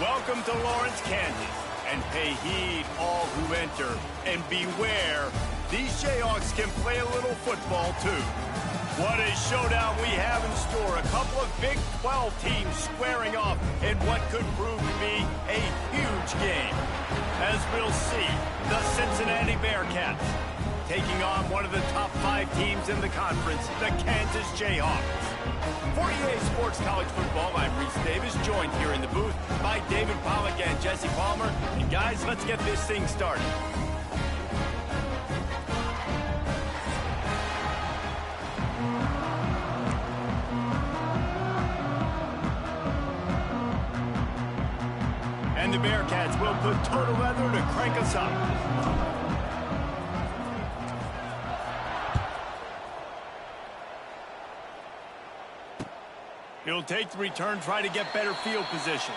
Welcome to Lawrence, Kansas, and pay heed all who enter, and beware, these Jayhawks can play a little football too. What a showdown we have in store. A couple of Big 12 teams squaring off in what could prove to be a huge game. As we'll see, the Cincinnati Bearcats taking on one of the top 5 teams in the conference, the Kansas Jayhawks. For EA Sports College Football, I'm Reese Davis, joined here in the booth by David Pollack and Jesse Palmer. And guys, let's get this thing started. And the Bearcats will put total weather to crank us up. He'll take the return, try to get better field position.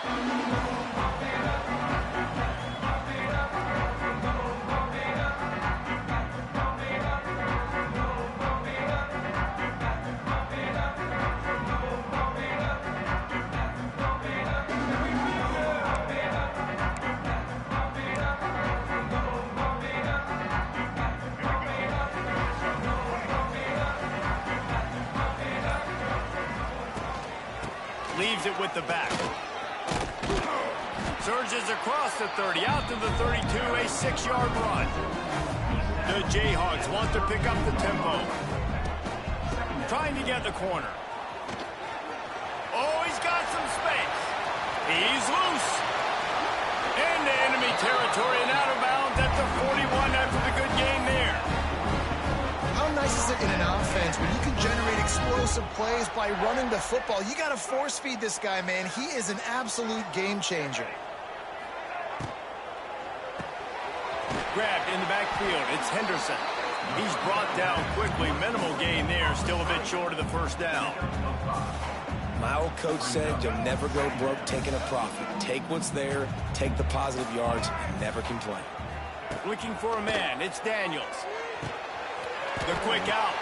Leaves it with the back. Surges across the 30, out to the 32, a 6-yard run. The Jayhawks want to pick up the tempo. Trying to get the corner. Oh, he's got some space. He's loose. Into enemy territory and out of bounds at the 41 after the good game there. How nice is it in an offense when you can generate explosive plays by running the football? You got to force feed this guy, man. He is an absolute game changer. Grabbed in the backfield. It's Henderson. He's brought down quickly. Minimal gain there. Still a bit short of the first down. My old coach said you'll never go broke taking a profit. Take what's there, take the positive yards, and never complain. Looking for a man. It's Daniels. The quick out.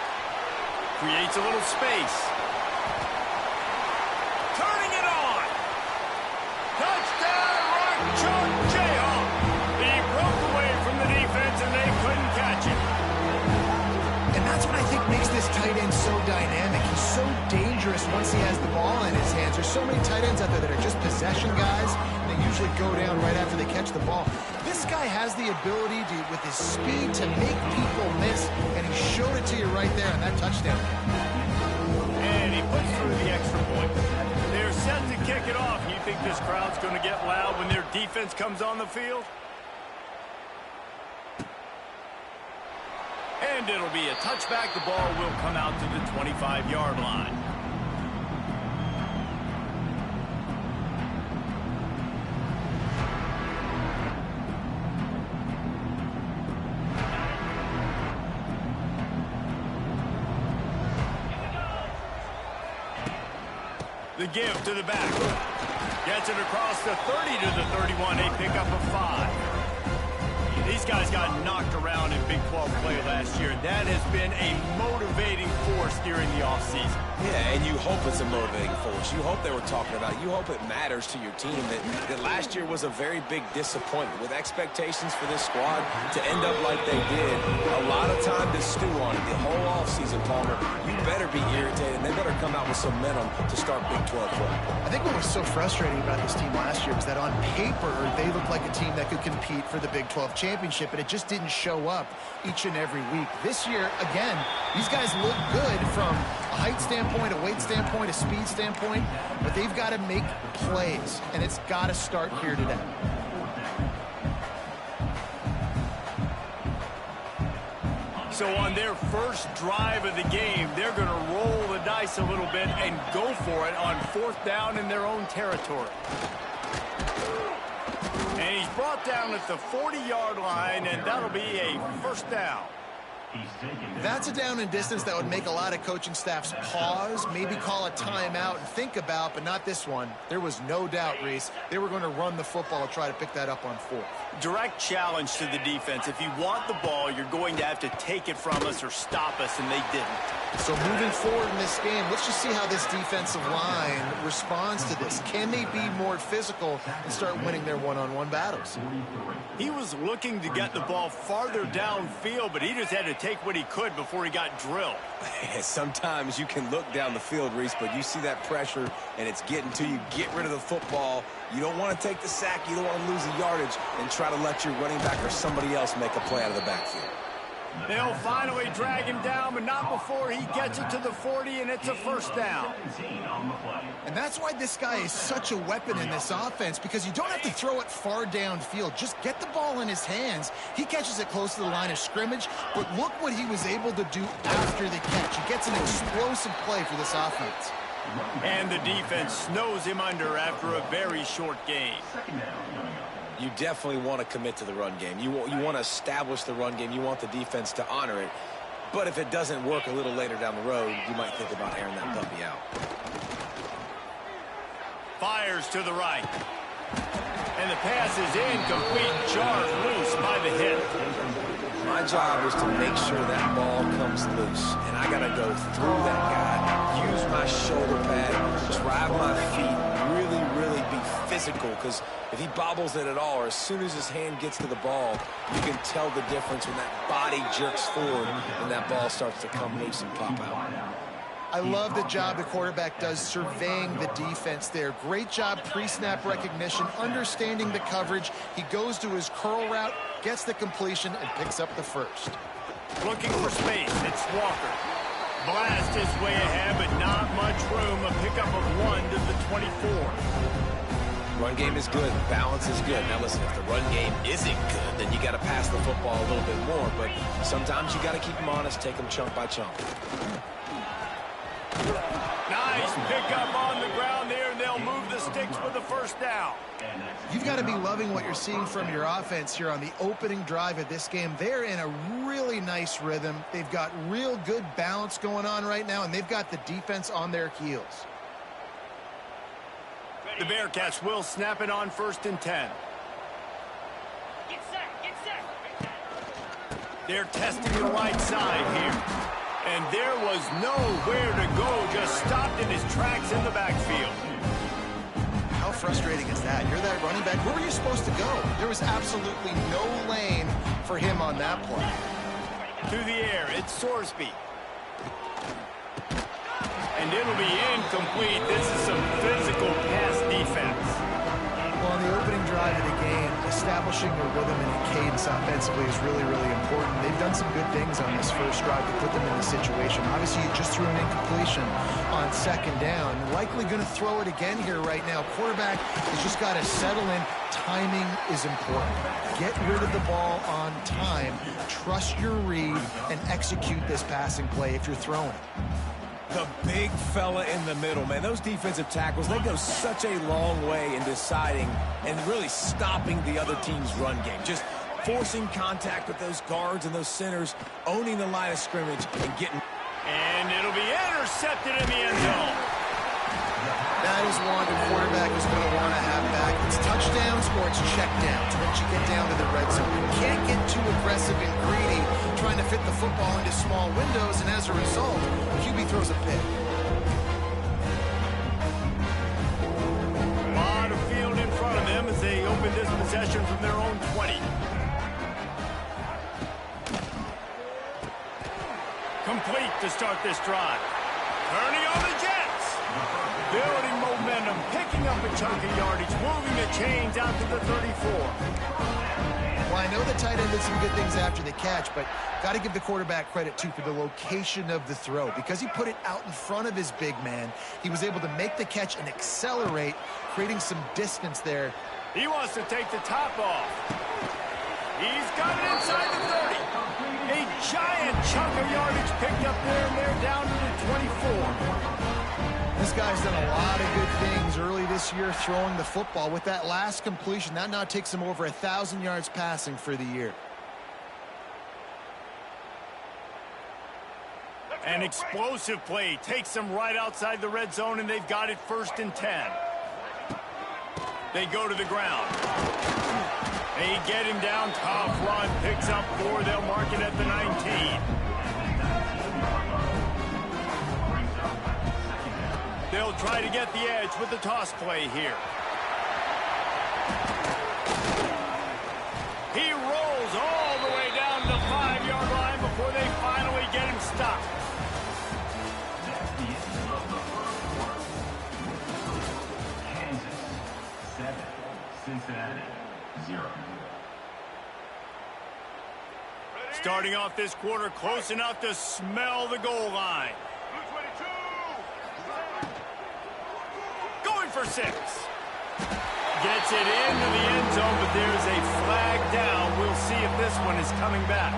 Creates a little space. Turning it on. Touchdown, Rock Chalk Jayhawk. He broke away from the defense and they couldn't catch it. And that's what I think makes this tight end so dynamic. He's so dangerous once he has the ball in his hands. There's so many tight ends out there that are just possession guys. They usually go down right after they catch the ball. This guy has the ability to, with his speed, to make people miss, and he showed it to you right there on that touchdown. And he puts through the extra point. They're set to kick it off. You think this crowd's going to get loud when their defense comes on the field? And it'll be a touchback. The ball will come out to the 25-yard line. The give to the back. Gets it across the 30 to the 31. A pickup of 5. These guys got knocked around in Big 12 play last year. That has been a motivating force during the offseason. Yeah, and you hope it's a motivating force. You hope they were talking about it. You hope it matters to your team that last year was a very big disappointment. With expectations for this squad to end up like they did, a lot of time to stew on it. The whole offseason, Palmer, you better be irritated. They better come out with some momentum to start Big 12 play. I think what was so frustrating about this team last year was that on paper, they looked like a team that could compete for the Big 12 championship, but it just didn't show up each and every week. This year, again, these guys look good from a height standpoint, a weight standpoint, a speed standpoint, but they've got to make plays, and it's got to start here today. So on their first drive of the game, they're going to roll the dice a little bit and go for it on 4th down in their own territory. And he's brought down at the 40-yard line, and that'll be a first down. That's a down and distance that would make a lot of coaching staffs pause, maybe call a timeout and think about, but not this one. There was no doubt, Reese, they were going to run the football and try to pick that up on fourth. Direct challenge to the defense. If you want the ball, you're going to have to take it from us or stop us, and they didn't. So moving forward in this game, let's just see how this defensive line responds to this. Can they be more physical and start winning their one-on-one battles? He was looking to get the ball farther downfield, but he just had to take what he could before he got drilled. Sometimes you can look down the field, Reese, but you see that pressure and it's getting to you. Get rid of the football. You don't want to take the sack. You don't want to lose the yardage and try to let your running back or somebody else make a play out of the backfield. They'll finally drag him down, but not before he gets it to the 40, and it's a first down. And that's why this guy is such a weapon in this offense, because you don't have to throw it far downfield. Just get the ball in his hands. He catches it close to the line of scrimmage, but look what he was able to do after the catch. He gets an explosive play for this offense. And the defense snows him under after a very short game. You definitely want to commit to the run game. You want to establish the run game. You want the defense to honor it. But if it doesn't work a little later down the road, you might think about airing that puppy out. Fires to the right. And the pass is incomplete, jarred loose by the hit. My job is to make sure that ball comes loose. And I got to go through that guy, use my shoulder pad, drive my feet, really be physical, because if he bobbles it at all, or as soon as his hand gets to the ball, you can tell the difference when that body jerks forward and that ball starts to come loose and pop out. I love the job the quarterback does surveying the defense there. Great job pre-snap recognition, understanding the coverage. He goes to his curl route, gets the completion, and picks up the first. Looking for space, it's Walker. Blast his way ahead, but not much room. A pickup of 1 to the 24. Run game is good. Balance is good. Now listen, if the run game isn't good, then you got to pass the football a little bit more. But sometimes you got to keep them honest, take them chunk by chunk. Nice pickup on the ground there, and they'll move the sticks with the first down. You've got to be loving what you're seeing from your offense here on the opening drive of this game. They're in a really nice rhythm. They've got real good balance going on right now, and they've got the defense on their heels. The Bearcats will snap it on 1st and 10. Get set. They're testing the right side here. And there was nowhere to go, just stopped in his tracks in the backfield. How frustrating is that? You're that running back. Where were you supposed to go? There was absolutely no lane for him on that play. To the air, it's Sorsby. And it'll be incomplete. This is some physical pass defense. Well, on the opening drive of the game, establishing a rhythm and a cadence offensively is really important. They've done some good things on this first drive to put them in the situation. Obviously, you just threw an incompletion on 2nd down. Likely going to throw it again here right now. Quarterback has just got to settle in. Timing is important. Get rid of the ball on time. Trust your read and execute this passing play if you're throwing it. The big fella in the middle, man. Those defensive tackles, they go such a long way in deciding and really stopping the other team's run game. Just forcing contact with those guards and those centers, owning the line of scrimmage and getting... And it'll be intercepted in the end zone. That is one the quarterback is going to want to have back. It's touchdowns or it's checkdowns once you get down to the red zone. You can't get too aggressive and greedy trying to fit the football into small windows, and as a result, QB throws a pick. A lot of field in front of them as they open this possession from their own 20. Complete to start this drive. Turning on the Jets. Building momentum, picking up a chunk of yardage, moving the chains out to the 34. Well, I know the tight end did some good things after the catch, but got to give the quarterback credit, too, for the location of the throw. Because he put it out in front of his big man, he was able to make the catch and accelerate, creating some distance there. He wants to take the top off. He's got it inside the 30. A giant chunk of yardage picked up there, and they're down to the 24. This guy's done a lot of good things early this year throwing the football. With that last completion, that now takes him over 1,000 yards passing for the year. An explosive play takes them right outside the red zone, and they've got it 1st and 10. They go to the ground. They get him down. Tough run. Picks up 4. They'll mark it at the 19. They'll try to get the edge with the toss play here. He rolls all the way down to the 5-yard line before they finally get him stopped. Cincinnati, 0. Starting off this quarter close enough to smell the goal line. Going for 6. Gets it into the end zone, but there's a flag down. We'll see if this one is coming back.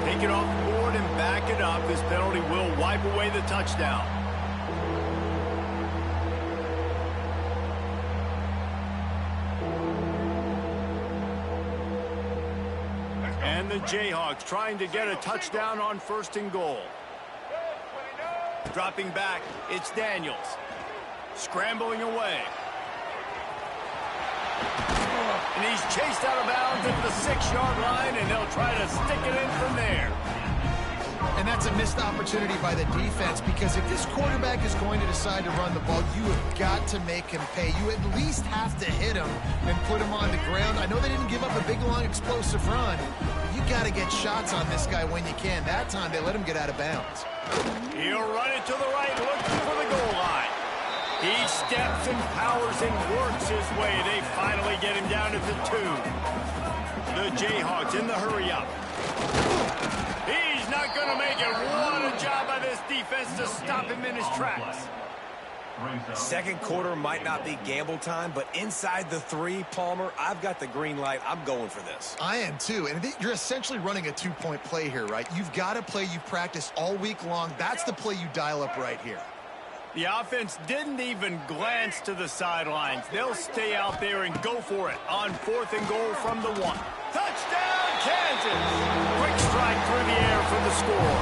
Take it off the board and back it up. This penalty will wipe away the touchdown. And the Jayhawks trying to get a touchdown on 1st and goal. Dropping back, it's Daniels. Scrambling away. And he's chased out of bounds at the 6-yard line, and they'll try to stick it in from there. And that's a missed opportunity by the defense, because if this quarterback is going to decide to run the ball, you have got to make him pay. You at least have to hit him and put him on the ground. I know they didn't give up a big, long, explosive run, but you got to get shots on this guy when you can. That time, they let him get out of bounds. He'll run it to the right, looking for the goal line. He steps and powers and works his way. They finally get him down to the 2. The Jayhawks in the hurry-up. He's not going to make it. What a job by this defense to stop him in his tracks. Second quarter might not be gamble time, but inside the 3, Palmer, I've got the green light. I'm going for this. I am too, and you're essentially running a 2-point play here, right? You've got a play you've practiced all week long. That's the play you dial up right here. The offense didn't even glance to the sidelines. They'll stay out there and go for it on 4th and goal from the 1. Touchdown, Kansas! Quick strike through the air for the score.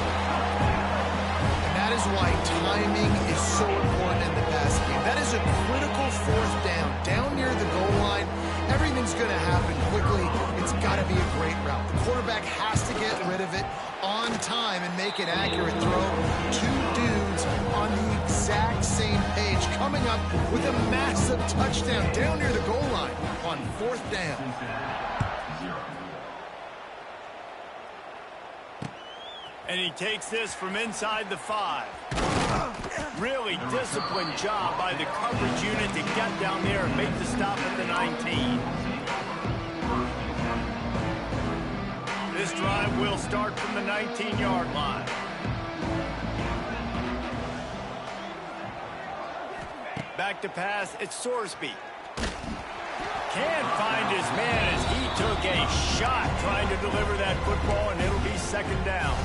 And that is why timing is so important in the passing game. That is a critical 4th down. Down near the goal line, everything's going to happen quickly. It's got to be a great route. The quarterback has to get rid of it on time and make an accurate throw. 2 dudes on the exact same page, coming up with a massive touchdown down near the goal line on 4th down. And he takes this from inside the 5. Really disciplined job by the coverage unit to get down there and make the stop at the 19. This drive will start from the 19-yard line. Back to pass, it's Sorsby. Can't find his man as he took a shot trying to deliver that football, and it'll be 2nd down.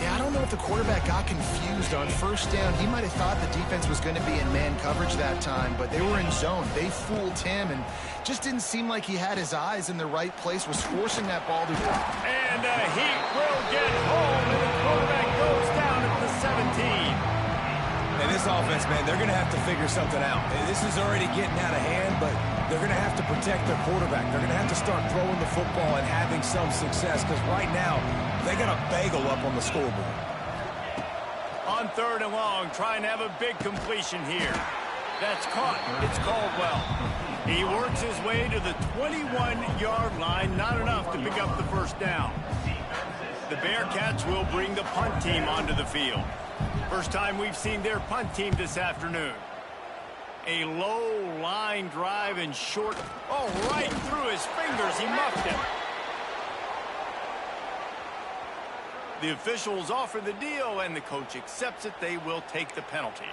Yeah, I don't know if the quarterback got confused on 1st down. He might have thought the defense was going to be in man coverage that time, but they were in zone. They fooled him, and just didn't seem like he had his eyes in the right place, was forcing that ball to... And he will get home, and the quarterback goes down at the 17. And this offense, man, they're going to have to figure something out. And this is already getting out of hand, but they're going to have to protect their quarterback. They're going to have to start throwing the football and having some success, because right now, they got a bagel up on the scoreboard. On 3rd and long, trying to have a big completion here. That's caught. It's Caldwell. He works his way to the 21-yard line. Not enough to pick up the 1st down. The Bearcats will bring the punt team onto the field. First time we've seen their punt team this afternoon. A low line drive and short. Oh, right through his fingers. He muffed it. The officials offer the deal, and the coach accepts it. They will take the penalty.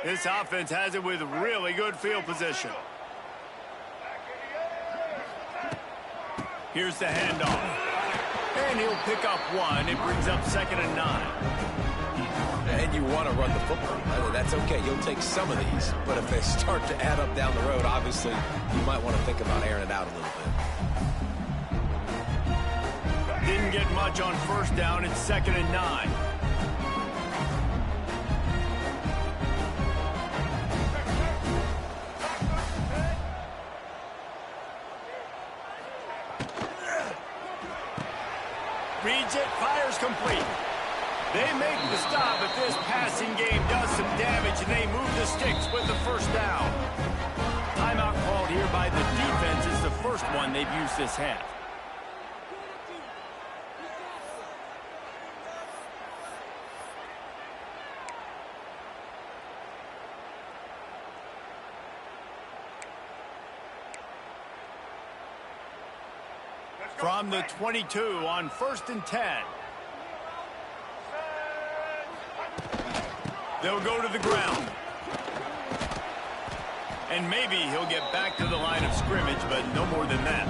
This offense has it with really good field position. Here's the handoff. And he'll pick up 1. It brings up 2nd and 9. And and you want to run the football. That's okay. You'll take some of these. But if they start to add up down the road, obviously, you might want to think about airing it out a little bit. Didn't get much on first down. It's 2nd and 9. Reads it, fires complete. They make the stop, but this passing game does some damage, and they move the sticks with the first down. Timeout called here by the defense. It's the first one they've used this half. From the 22 on 1st and 10. They'll go to the ground. And maybe he'll get back to the line of scrimmage, but no more than that.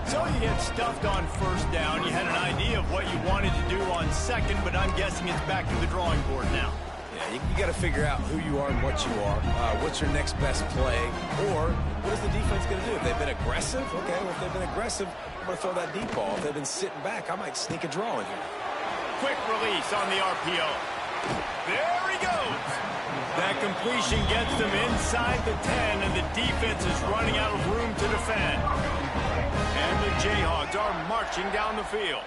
So you get stuffed on first down. You had an idea of what you wanted to do on second, but I'm guessing it's back to the drawing board now. Yeah, you got to figure out who you are and what you are. What's your next best play? Or what is the defense going to do? If they've been aggressive, okay, well, if they've been aggressive, I'm going to throw that deep ball. If they've been sitting back, I might sneak a draw in here. Quick release on the RPO. There he goes. That completion gets them inside the 10, and the defense is running out of room to defend. And the Jayhawks are marching down the field.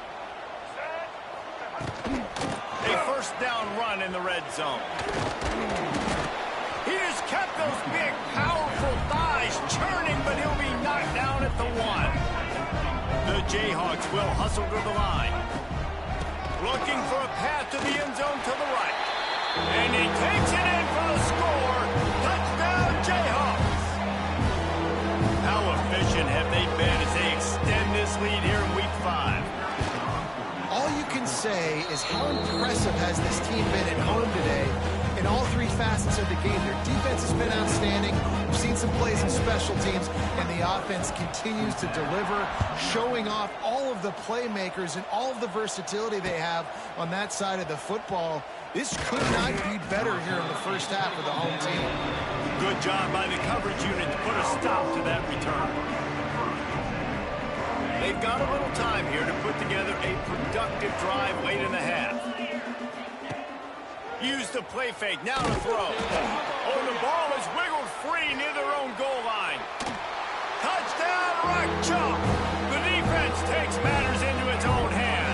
A first down run in the red zone. He just kept those big, powerful thighs churning, but he'll be knocked down at the 1. The Jayhawks will hustle to the line. Looking for a path to the end zone to the right. And he takes it in for the score. Touchdown, Jayhawks. How efficient have they been as they extend this lead here in Week 5? All you can say is how impressive has this team been at home today in all three facets of the game. Their defense has been outstanding. We've seen some plays in special teams, and the offense continues to deliver, showing off all of the playmakers and all of the versatility they have on that side of the football. This could not be better here in the first half of the home team. Good job by the coverage unit to put a stop to that return. They've got a little time here to put together a productive drive late in the half. Use the play fake, now to throw. Oh, the ball is wiggled free near their own goal line. Touchdown, Rock Chalk. The defense takes matters into its own hands.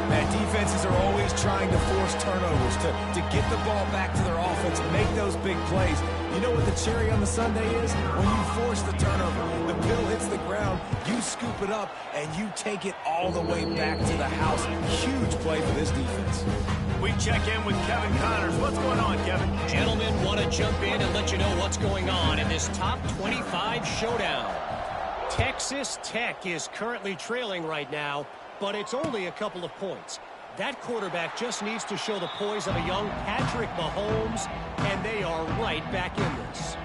Man, defenses are always trying to force turnovers, to get the ball back to their offense, make those big plays. You know what the cherry on the sundae is? When you force the turnover, the pill hits the ground, you scoop it up, and you take it all the way back to the house. Huge play for this defense. We check in with Kevin Connors. What's going on, Kevin? Gentlemen, want to jump in and let you know what's going on in this top 25 showdown. Texas Tech is currently trailing right now, but it's only a couple of points. That quarterback just needs to show the poise of a young Patrick Mahomes, and they are right back in this.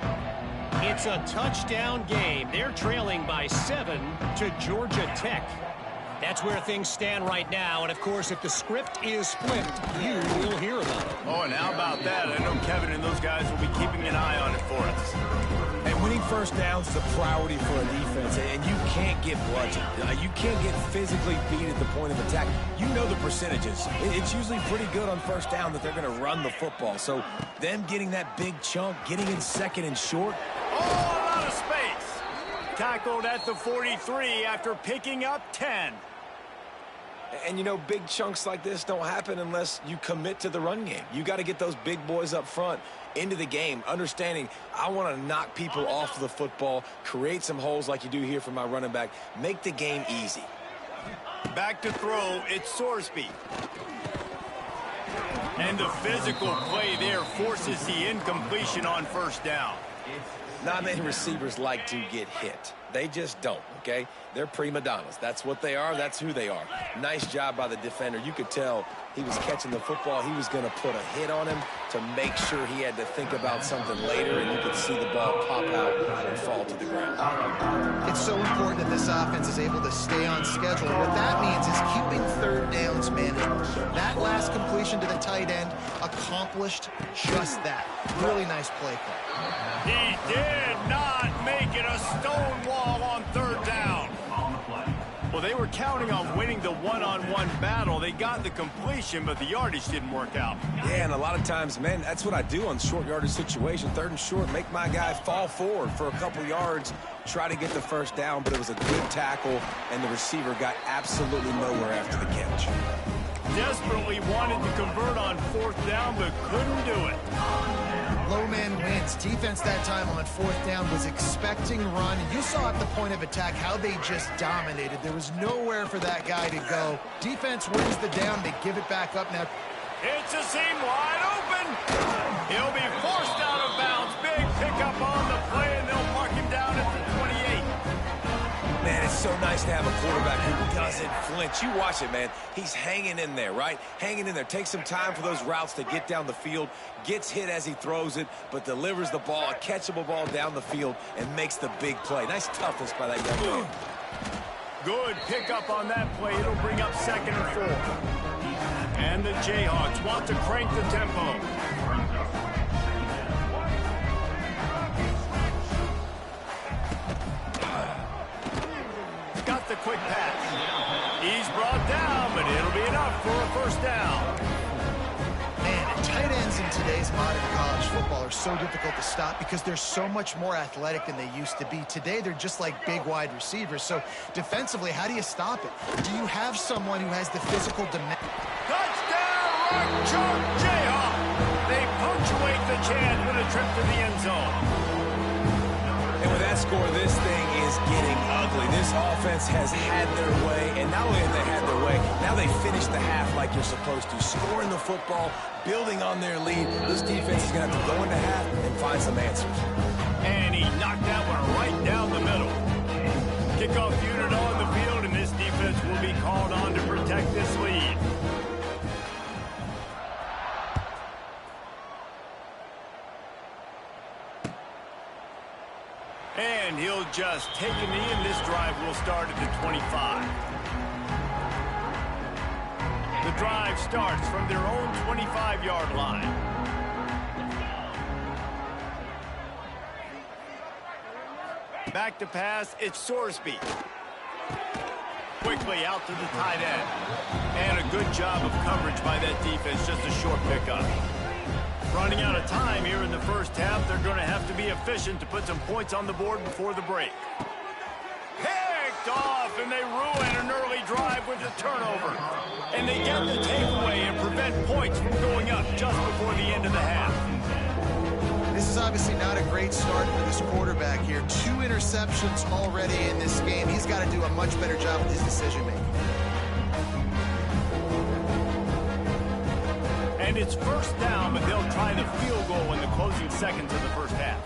It's a touchdown game. They're trailing by 7 to Georgia Tech. That's where things stand right now, and of course, if the script is flipped, you will hear about it. Oh, and how about that? I know Kevin and those guys will be keeping an eye on it for us. And winning first downs is a priority for a defense, and you can't get bludgeoned. You can't get physically beat at the point of attack. You know the percentages. It's usually pretty good on first down that they're going to run the football. So them getting that big chunk, getting in second and short. Oh, a lot of space. Tackled at the 43 after picking up 10. And, you know, big chunks like this don't happen unless you commit to the run game. You got to get those big boys up front into the game, understanding I want to knock people off the football, create some holes like you do here for my running back, make the game easy. Back to throw, it's Chefboyrpee. And the physical play there forces the incompletion on first down. Not many receivers like to get hit. They just don't, okay? They're prima donnas. That's what they are. That's who they are. Nice job by the defender. You could tell he was catching the football. He was going to put a hit on him to make sure he had to think about something later, and you could see the ball pop out and fall to the ground. It's so important that this offense is able to stay on schedule. What that means is keeping third downs manageable. That last completion to the tight end accomplished just that. Really nice play call. He did not make it a stone wall on third down. Well, they were counting on winning the one-on-one battle. They got the completion, but the yardage didn't work out. Yeah, and a lot of times, man, that's what I do on short yardage situation. Third and short, make my guy fall forward for a couple yards, try to get the first down, but it was a good tackle, and the receiver got absolutely nowhere after the catch. Desperately wanted to convert on fourth down, but couldn't do it. Low man wins. Defense that time on fourth down was expecting run. You saw at the point of attack how they just dominated. There was nowhere for that guy to go. Defense wins the down. They give it back up now. It's a seam wide open. He'll be forced out of bounds. Big pickup on the play, and they'll mark him down at the 28. Man, it's so nice to have a quarterback who doesn't flinch. You watch it, man. He's hanging in there, right? Hanging in there. Takes some time for those routes to get down the field. Gets hit as he throws it, but delivers the ball, a catchable ball down the field, and makes the big play. Nice toughness by that young man. Good pickup on that play. It'll bring up 2nd and 4. And the Jayhawks want to crank the tempo. Got the quick pass. He's brought down, but it'll be enough for a first down. Man, tight ends in today's modern college football are so difficult to stop because they're so much more athletic than they used to be. Today, they're just like big wide receivers. So defensively, how do you stop it? Do you have someone who has the physical dimension? Touchdown, Rock Chalk Jayhawk. They punctuate the chance with a trip to the end zone. And with that score, this thing is getting ugly. This offense has had their way, and not only have they had their way, now they finish the half like you're supposed to, scoring the football, building on their lead. This defense is going to have to go into half and find some answers. And he knocked that one right down the middle. Kickoff unit on the field, and this defense will be called on to protect this lead. And he'll just take a knee, and this drive will start at the 25. The drive starts from their own 25-yard line. Back to pass, it's Sorsby. Quickly out to the tight end. And a good job of coverage by that defense, just a short pickup. Running out of time here in the first half. They're going to have to be efficient to put some points on the board before the break. Picked off, and they ruin an early drive with the turnover. And they get the takeaway and prevent points from going up just before the end of the half. This is obviously not a great start for this quarterback here. 2 interceptions already in this game. He's got to do a much better job with his decision-making. And it's first down, but they'll try the field goal in the closing seconds of the first half.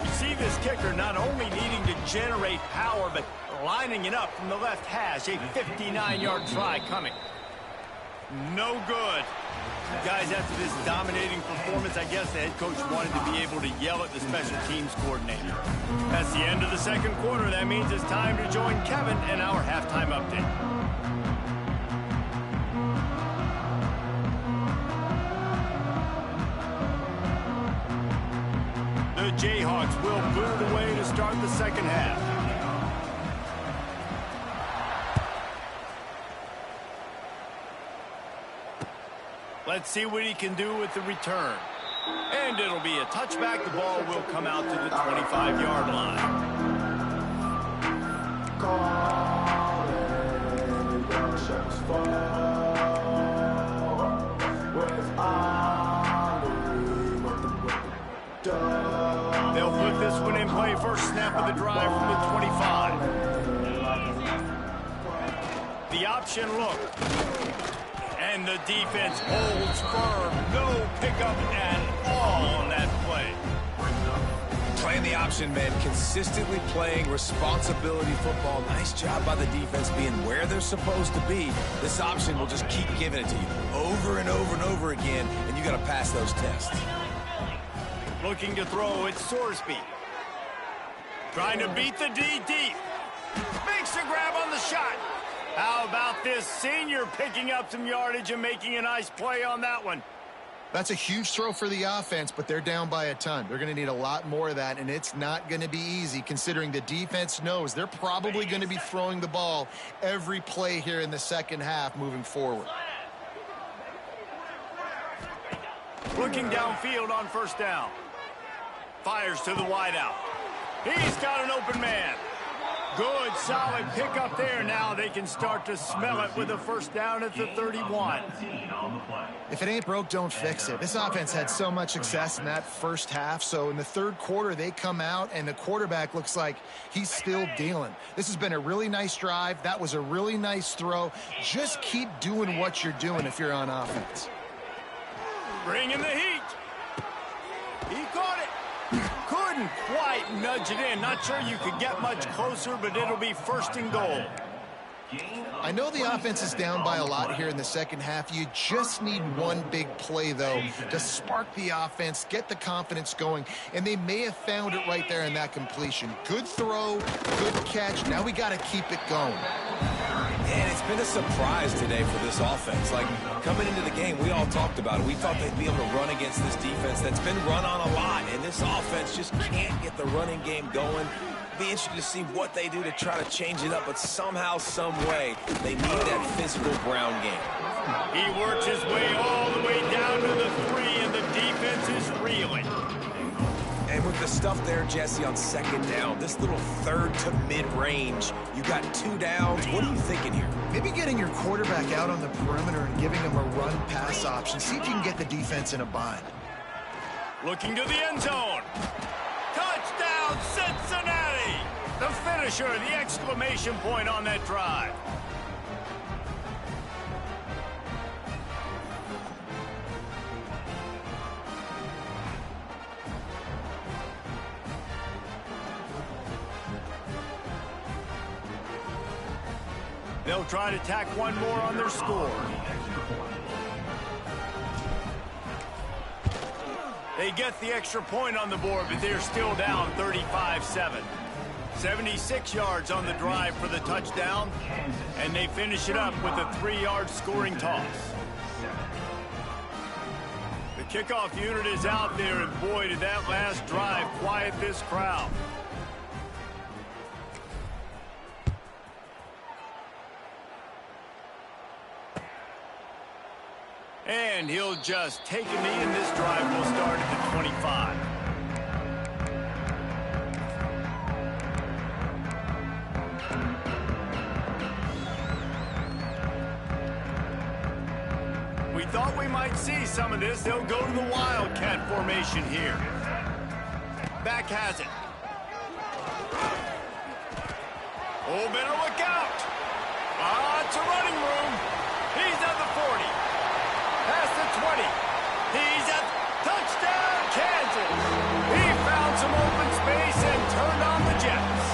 You see this kicker not only needing to generate power, but lining it up from the left hash. A 59-yard try coming. No good. Guys, after this dominating performance, I guess the head coach wanted to be able to yell at the special teams coordinator. That's the end of the second quarter. That means it's time to join Kevin and our halftime update. The Jayhawks will boot it away to start the second half. Let's see what he can do with the return. And it'll be a touchback. The ball will come out to the 25-yard line. They'll put this one in play. First snap of the drive from the 25. The option look. And the defense holds firm. No pickup at all on that play. And the option men consistently playing responsibility football. Nice job by the defense being where they're supposed to be. This option will just keep giving it to you over and over and over again, and you got to pass those tests. Looking to throw, it's Sorsby. Trying to beat the D deep. Makes the grab on the shot. How about this senior picking up some yardage and making a nice play on that one? That's a huge throw for the offense, but they're down by a ton. They're going to need a lot more of that, and it's not going to be easy considering the defense knows they're probably going to be throwing the ball every play here in the second half moving forward. Looking downfield on first down. Fires to the wideout. He's got an open man. Good, solid pickup there. Now they can start to smell it with a first down at the 31. If it ain't broke, don't fix it. This offense had so much success in that first half, so in the third quarter they come out and the quarterback looks like he's still dealing. This has been a really nice drive. That was a really nice throw. Just keep doing what you're doing if you're on offense. Bringing the heat. He caught it. Couldn't quite nudge it in. Not sure you could get much closer, but it'll be first and goal. I know the offense is down by a lot here in the second half. You just need one big play, though, to spark the offense, get the confidence going, and they may have found it right there in that completion. Good throw, good catch. Now we got to keep it going. And it's been a surprise today for this offense. Like, coming into the game, we all talked about it. We thought they'd be able to run against this defense that's been run on a lot, and this offense just can't get the running game going. Be interested to see what they do to try to change it up, but somehow, some way, they need that physical ground game. He works his way all the way down to the 3, and the defense is reeling. And with the stuff there, Jesse, on second down, this little third to mid-range, you got 2 downs. What are you thinking here? Maybe getting your quarterback out on the perimeter and giving him a run-pass option. See if you can get the defense in a bind. Looking to the end zone. Touchdown, Cincinnati! The finisher, the exclamation point on that drive. They'll try to tack one more on their score. They get the extra point on the board, but they're still down 35-7. 76 yards on the drive for the touchdown, and they finish it up with a 3-yard scoring toss. The kickoff unit is out there, and boy, did that last drive quiet this crowd. And he'll just take a knee, and this drive will start at the 25. We thought we might see some of this. They'll go to the Wildcat formation here. Back has it. Oh, better look out. It's a running room. He's at the 40. Past the 20. He's at touchdown, Kansas. He found some open space and turned on the Jets.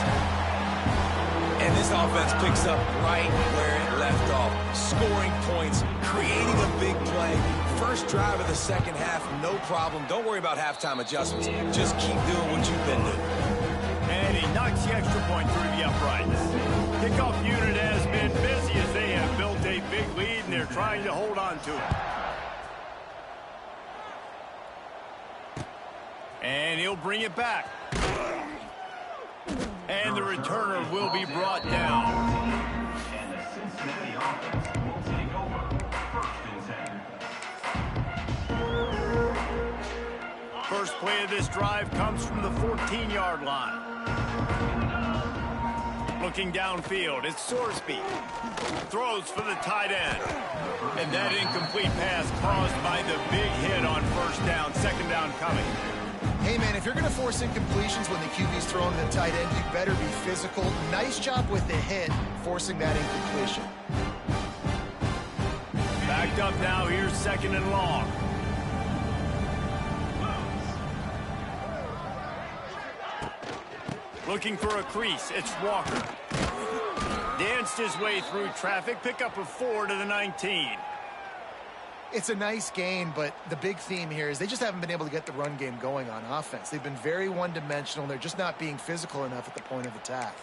And this offense picks up right where it left off. Scoring points, creating a big play. First drive of the second half, no problem. Don't worry about halftime adjustments. Just keep doing what you've been doing. And he knocks the extra point through the uprights. Kickoff unit has been busy as they have built a big lead, and they're trying to hold on to it. And he'll bring it back. And the returner will be brought down. And the Cincinnati offense will take over. First and 10. First play of this drive comes from the 14-yard line. Looking downfield, it's Sorsby. Throws for the tight end. And that incomplete pass caused by the big hit on first down. Second down coming. Hey, man, if you're going to force incompletions when the QB's throwing the tight end, you better be physical. Nice job with the hit, forcing that incompletion. Backed up now, here's second and long. Looking for a crease, it's Walker. Danced his way through traffic, pick up a 4 to the 19. It's a nice gain, but the big theme here is they just haven't been able to get the run game going on offense. They've been very one-dimensional. They're just not being physical enough at the point of attack.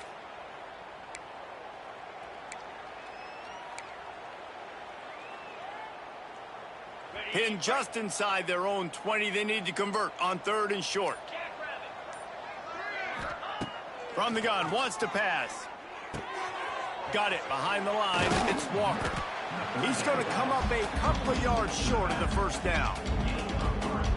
Pinned just inside their own 20. They need to convert on 3rd and short. From the gun, wants to pass. Got it behind the line. It's Walker. He's going to come up a couple of yards short of the first down.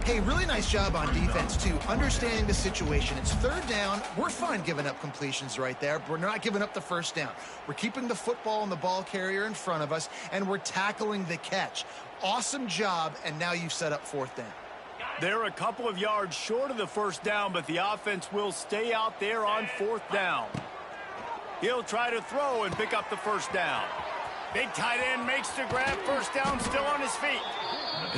Hey, really nice job on defense, too. Understanding the situation. It's 3rd down. We're fine giving up completions right there, but we're not giving up the first down. We're keeping the football and the ball carrier in front of us, and we're tackling the catch. Awesome job, and now you've set up 4th down. They're a couple of yards short of the first down, but the offense will stay out there on 4th down. He'll try to throw and pick up the first down. Big tight end makes the grab. First down, still on his feet.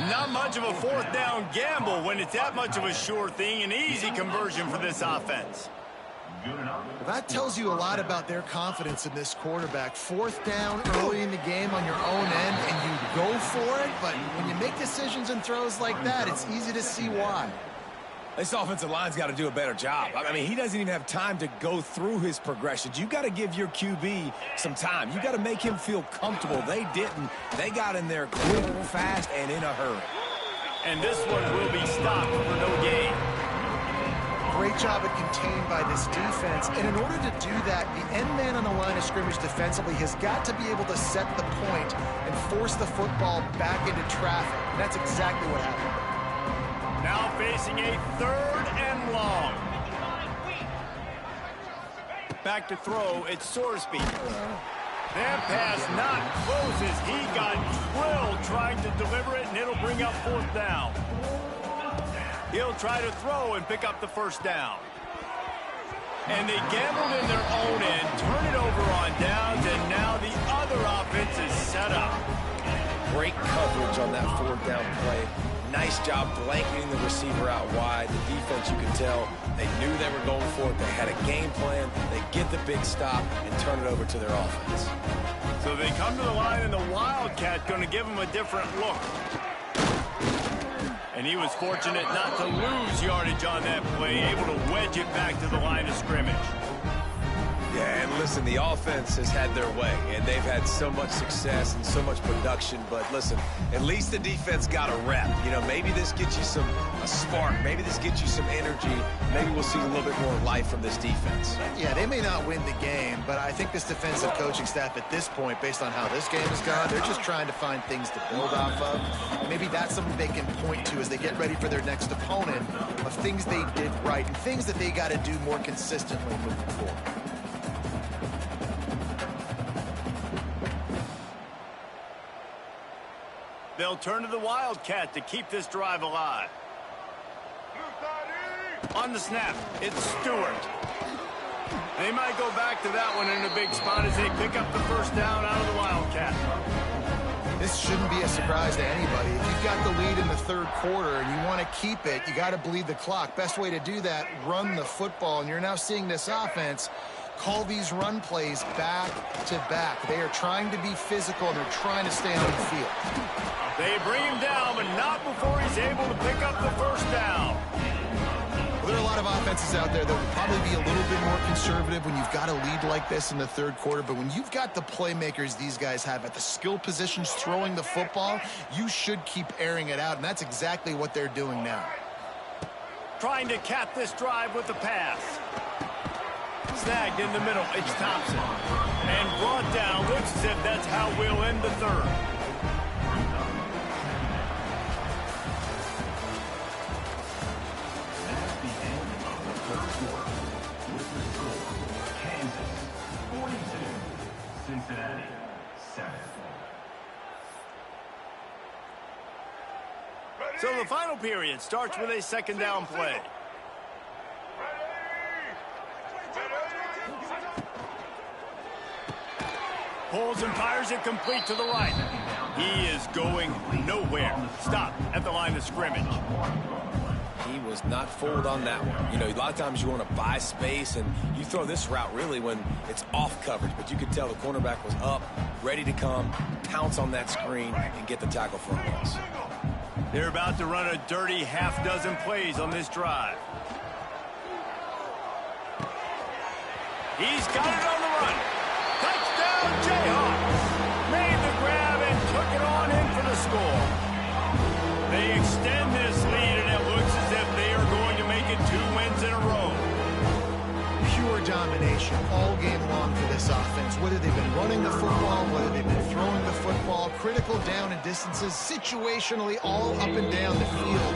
Not much of a 4th down gamble when it's that much of a sure thing. An easy conversion for this offense. Well, that tells you a lot about their confidence in this quarterback. 4th down early in the game on your own end, and you go for it. But when you make decisions and throws like that, it's easy to see why. This offensive line's got to do a better job. I mean, he doesn't even have time to go through his progressions. You got to give your QB some time. You got to make him feel comfortable. They didn't. They got in there quick, fast, and in a hurry. And this one will be stopped for no gain. Great job at contained by this defense. And in order to do that, the end man on the line of scrimmage defensively has got to be able to set the point and force the football back into traffic. And that's exactly what happened. Now facing a 3rd and long. Back to throw, it's Chefboyrpee. That pass not closes. He got drilled trying to deliver it, and it'll bring up 4th down. He'll try to throw and pick up the first down. And they gambled in their own end, turn it over on downs, and now the other offense is set up. Great coverage on that 4th down play. Nice job blanketing the receiver out wide. The defense, you can tell, they knew they were going for it. They had a game plan. They get the big stop and turn it over to their offense. So they come to the line, and the Wildcat going to give them a different look. And he was fortunate not to lose yardage on that play, able to wedge it back to the line of scrimmage. Yeah, and listen, the offense has had their way, and they've had so much success and so much production. But listen, at least the defense got a rep. You know, maybe this gets you a spark. Maybe this gets you some energy. Maybe we'll see a little bit more life from this defense. Yeah, they may not win the game, but I think this defensive coaching staff at this point, based on how this game has gone, they're just trying to find things to build off of. Maybe that's something they can point to as they get ready for their next opponent of things they did right and things that they got to do more consistently moving forward. They'll turn to the Wildcat to keep this drive alive. On the snap, it's Stewart. They might go back to that one in a big spot as they pick up the first down out of the Wildcat. This shouldn't be a surprise to anybody. If you've got the lead in the 3rd quarter and you want to keep it, you got to bleed the clock. Best way to do that, run the football. And you're now seeing this offense call these run plays back to back. They are trying to be physical, and they're trying to stay on the field. They bring him down, but not before he's able to pick up the first down. Well, there are a lot of offenses out there that will probably be a little bit more conservative when you've got a lead like this in the 3rd quarter. But when you've got the playmakers these guys have at the skill positions throwing the football, you should keep airing it out, and that's exactly what they're doing now. Trying to cap this drive with the pass. Snagged in the middle, it's Thompson. And brought down, looks as if that's how we'll end the 3rd. Cincinnati, 7. So the final period starts with a 2nd down play. Pulls and fires it complete to the right. He is going nowhere. Stop at the line of scrimmage. he was not fooled on that one. You know, a lot of times you want to buy space, and you throw this route really when it's off coverage. But you could tell the cornerback was up, ready to come, pounce on that screen, and get the tackle for a loss. They're about to run a dirty half-dozen plays on this drive. He's got it on the run. Touchdown, Jayhawks. Made the grab and took it on in for the score. They extend this lead, and it looks as if they are going to make it 2 wins in a row. Pure domination all game long for this offense. Whether they've been running the football, whether they've been throwing the football, critical down and distances, situationally all up and down the field.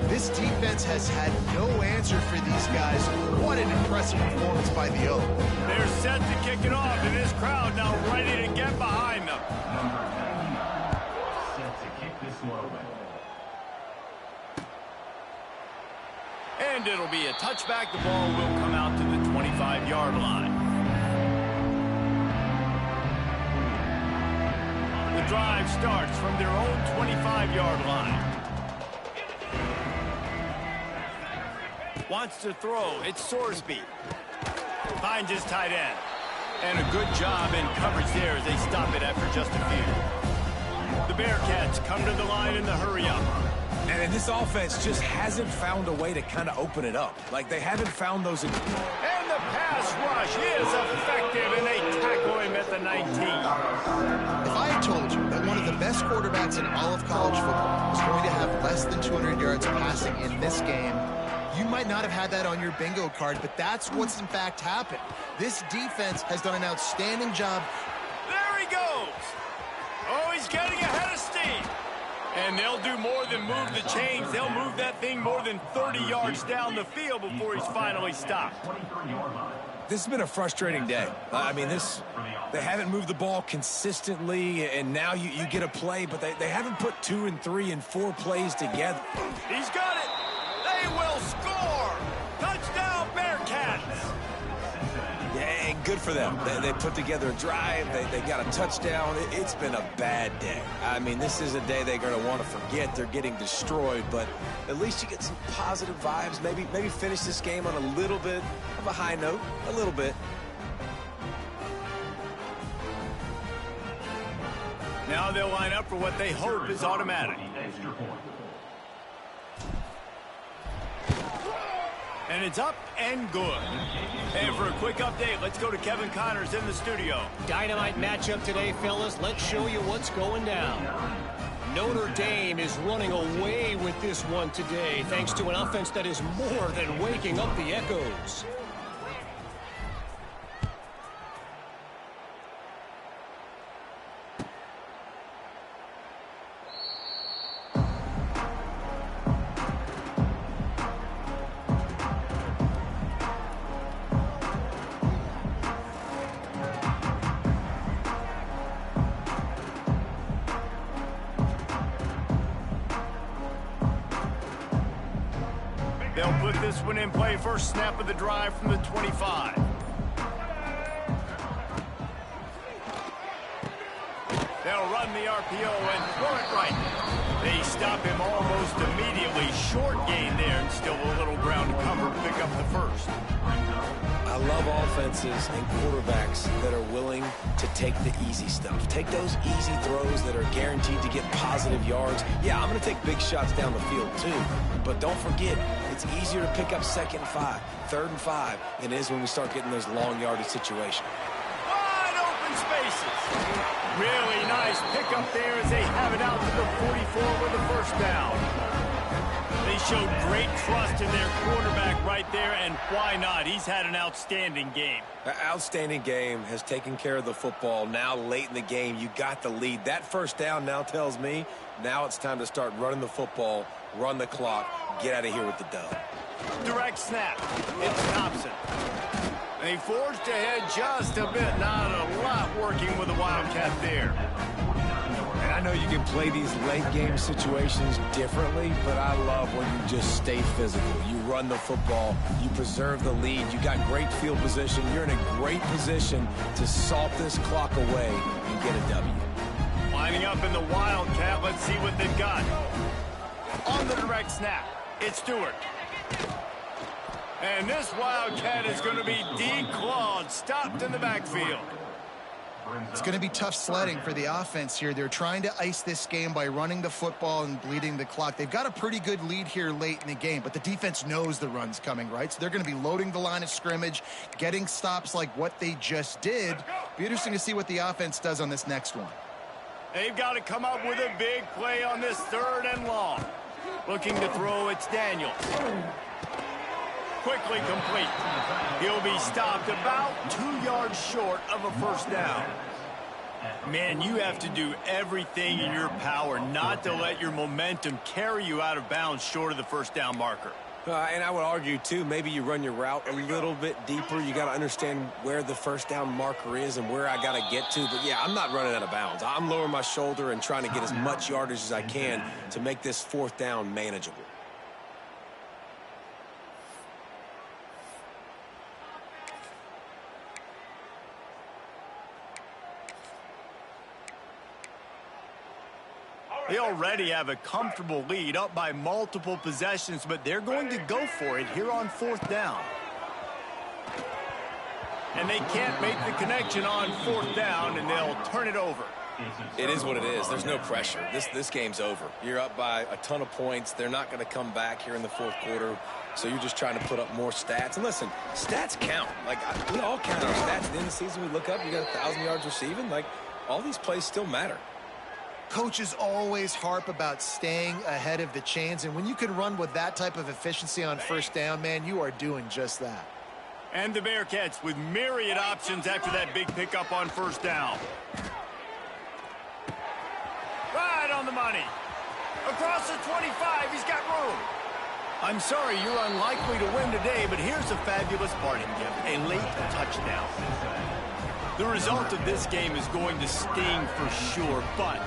This defense has had no answer for these guys. What an impressive performance by the O. They're set to kick it off, and this crowd now ready to get behind them. Number 99, set to kick this one away. And it'll be a touchback. The ball will come out to the 25-yard line. The drive starts from their own 25-yard line. Wants to throw. It's Sorsby. Finds his tight end. And a good job in coverage there as they stop it after just a few. The Bearcats come to the line in the hurry-up. And this offense just hasn't found a way to kind of open it up. Like, they haven't found those. And the pass rush is effective, and they tackle him at the 19. If I had told you that one of the best quarterbacks in all of college football was going to have less than 200 yards passing in this game, you might not have had that on your bingo card, but that's what's in fact happened. This defense has done an outstanding job. There he goes. Oh, he's getting ahead of steam. And they'll do more than move the chains. They'll move that thing more than 30 yards down the field before he's finally stopped. This has been a frustrating day. I mean, they haven't moved the ball consistently, and now you get a play, but they haven't put 2 and 3 and 4 plays together. He's got it. They will score. Touchdown, Bearcats. Yeah, and good for them. They put together a drive. They got a touchdown. It's been a bad day. I mean, this is a day they're going to want to forget. They're getting destroyed, but at least you get some positive vibes. Maybe finish this game on a little bit of a high note, a little bit. Now they'll line up for what they hope is automatic. And it's up and good. And for a quick update, let's go to Kevin Connors in the studio. Dynamite matchup today, fellas. Let's show you what's going down. Notre Dame is running away with this one today, thanks to an offense that is more than waking up the echoes. They'll put this one in play. First snap of the drive from the 25. They'll run the RPO and throw it right. They stop him almost immediately. Short gain there and still a little ground to cover to pick up the first. I love offenses and quarterbacks that are willing to take the easy stuff. Take those easy throws that are guaranteed to get positive yards. Yeah, I'm going to take big shots down the field too. But don't forget, it's easier to pick up 2nd and 5, 3rd and 5 than it is when we start getting those long yardage situations. Wide open spaces. Really nice pickup there as they have it out to the 44 with the first down. They showed great trust in their quarterback right there, and why not? He's had an outstanding game. An outstanding game, has taken care of the football. Now late in the game, you got the lead. That first down now tells me now it's time to start running the football, run the clock, get out of here with the dub. Direct snap. It's Thompson. They forged ahead just a bit. Not a lot working with the Wildcat there. And I know you can play these late game situations differently, but I love when you just stay physical. You run the football, you preserve the lead, you got great field position, you're in a great position to salt this clock away and get a W. Lining up in the Wildcat, let's see what they've got. On the direct snap, It's Stewart. And this Wildcat is going to be declawed, stopped in the backfield. It's going to be tough sledding for the offense here. They're trying to ice this game by running the football and bleeding the clock. They've got a pretty good lead here late in the game, but the defense knows the run's coming, right? So they're going to be loading the line of scrimmage, getting stops like what they just did. Be interesting to see what the offense does on this next one. They've got to come up with a big play on this 3rd and long. Looking to throw, it's Daniels. Quickly complete. He'll be stopped about 2 yards short of a first down. Man, you have to do everything in your power not to let your momentum carry you out of bounds short of the first down marker. And I would argue, too, maybe you run your route a little bit deeper. You got to understand where the first down marker is and where I got to get to. But, yeah, I'm not running out of bounds. I'm lowering my shoulder and trying to get as much yardage as I can to make this 4th down manageable. They already have a comfortable lead up by multiple possessions, but they're going to go for it here on 4th down. And they can't make the connection on 4th down, and they'll turn it over. It is what it is. There's no pressure. This game's over. You're up by a ton of points. They're not going to come back here in the 4th quarter, so you're just trying to put up more stats. And listen, stats count. Like, we all count our stats. At the end of the season, we look up, you got 1,000 yards receiving. Like, all these plays still matter. Coaches always harp about staying ahead of the chains, and when you can run with that type of efficiency on 1st down, man, you are doing just that. And the Bearcats with myriad options after that big pickup on 1st down. Right on the money. Across the 25, he's got room. I'm sorry, you're unlikely to win today, but here's a fabulous parting gift, a late touchdown. The result of this game is going to sting for sure, but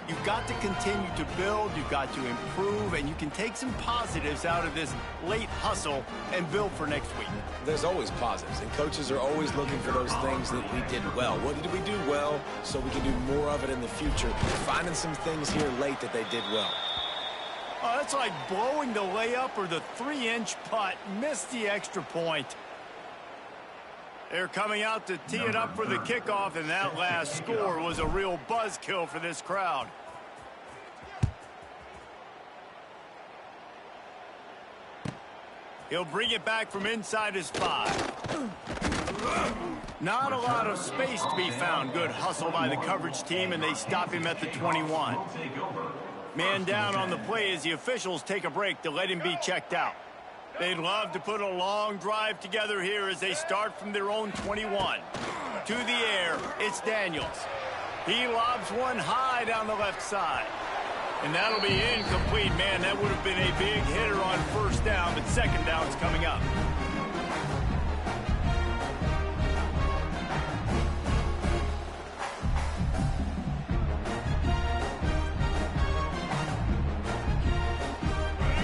you've got to continue to build, you've got to improve, and you can take some positives out of this late hustle and build for next week. There's always positives, and coaches are always looking for those things that we did well. What did we do well so we can do more of it in the future? Finding some things here late that they did well. Oh, that's like blowing the layup or the 3-inch putt. Missed the extra point. They're coming out to tee it up for the kickoff, and that last score was a real buzzkill for this crowd. He'll bring it back from inside his 5. Not a lot of space to be found. Good hustle by the coverage team, and they stop him at the 21. Man down on the play as the officials take a break to let him be checked out. They'd love to put a long drive together here as they start from their own 21. To the air, it's Daniels. He lobs one high down the left side. And that'll be incomplete. Man, that would have been a big hitter on 1st down, but 2nd down's coming up.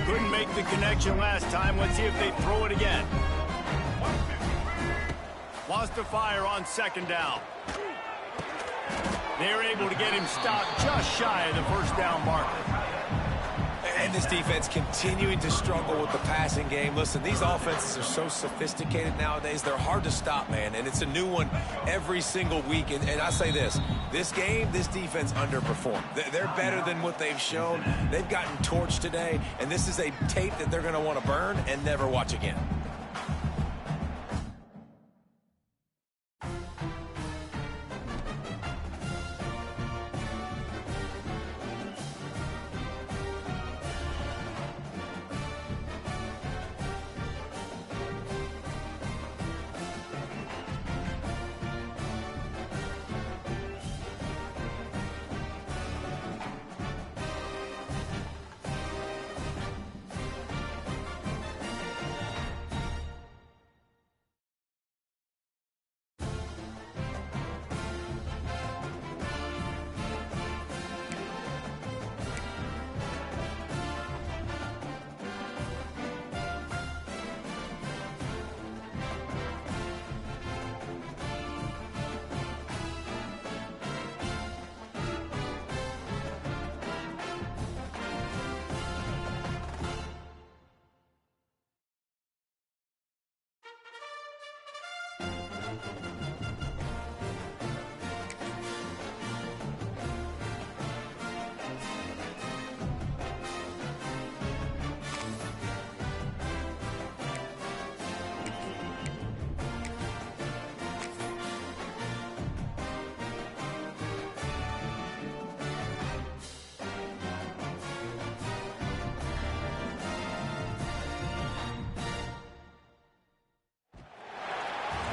Couldn't make the connection last time. Let's see if they throw it again. Wants to fire on 2nd down. They're able to get him stopped just shy of the 1st down marker. And this defense continuing to struggle with the passing game. Listen, these offenses are so sophisticated nowadays. They're hard to stop, man. And it's a new one every single week. And I say this game, this defense underperformed. They're better than what they've shown. They've gotten torched today. And this is a tape that they're going to want to burn and never watch again.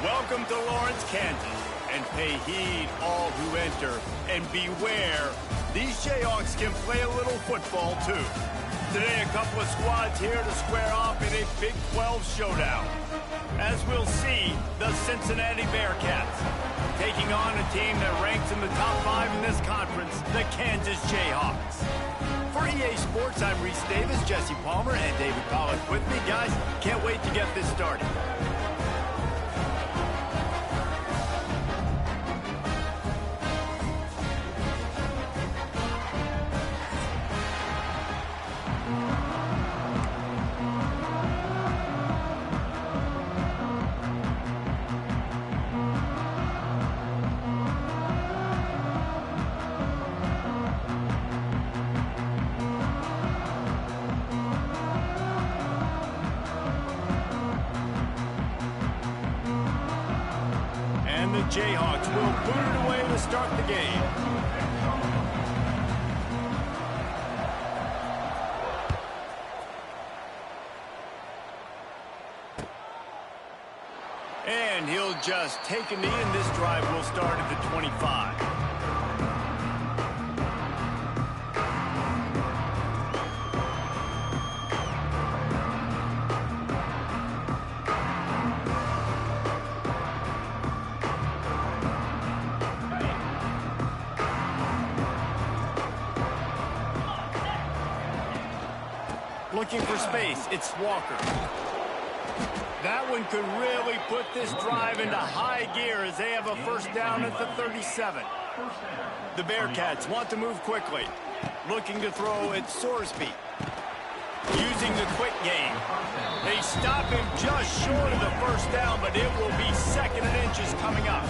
Welcome to Lawrence, Kansas, and pay heed all who enter, and beware, these Jayhawks can play a little football too. Today, a couple of squads here to square off in a Big 12 showdown. As we'll see, the Cincinnati Bearcats taking on a team that ranks in the top 5 in this conference, the Kansas Jayhawks. For EA Sports, I'm Reese Davis, Jesse Palmer, and David Pollack with me. Guys, can't wait to get this started. The Jayhawks will put it away to start the game. And he'll just take a knee, and this drive will start at the 25. Looking for space, it's Walker. That one could really put this drive into high gear as they have a first down at the 37. The Bearcats want to move quickly. Looking to throw at Sorsby. Using the quick game. They stop him just short of the first down, but it will be second and inches coming up.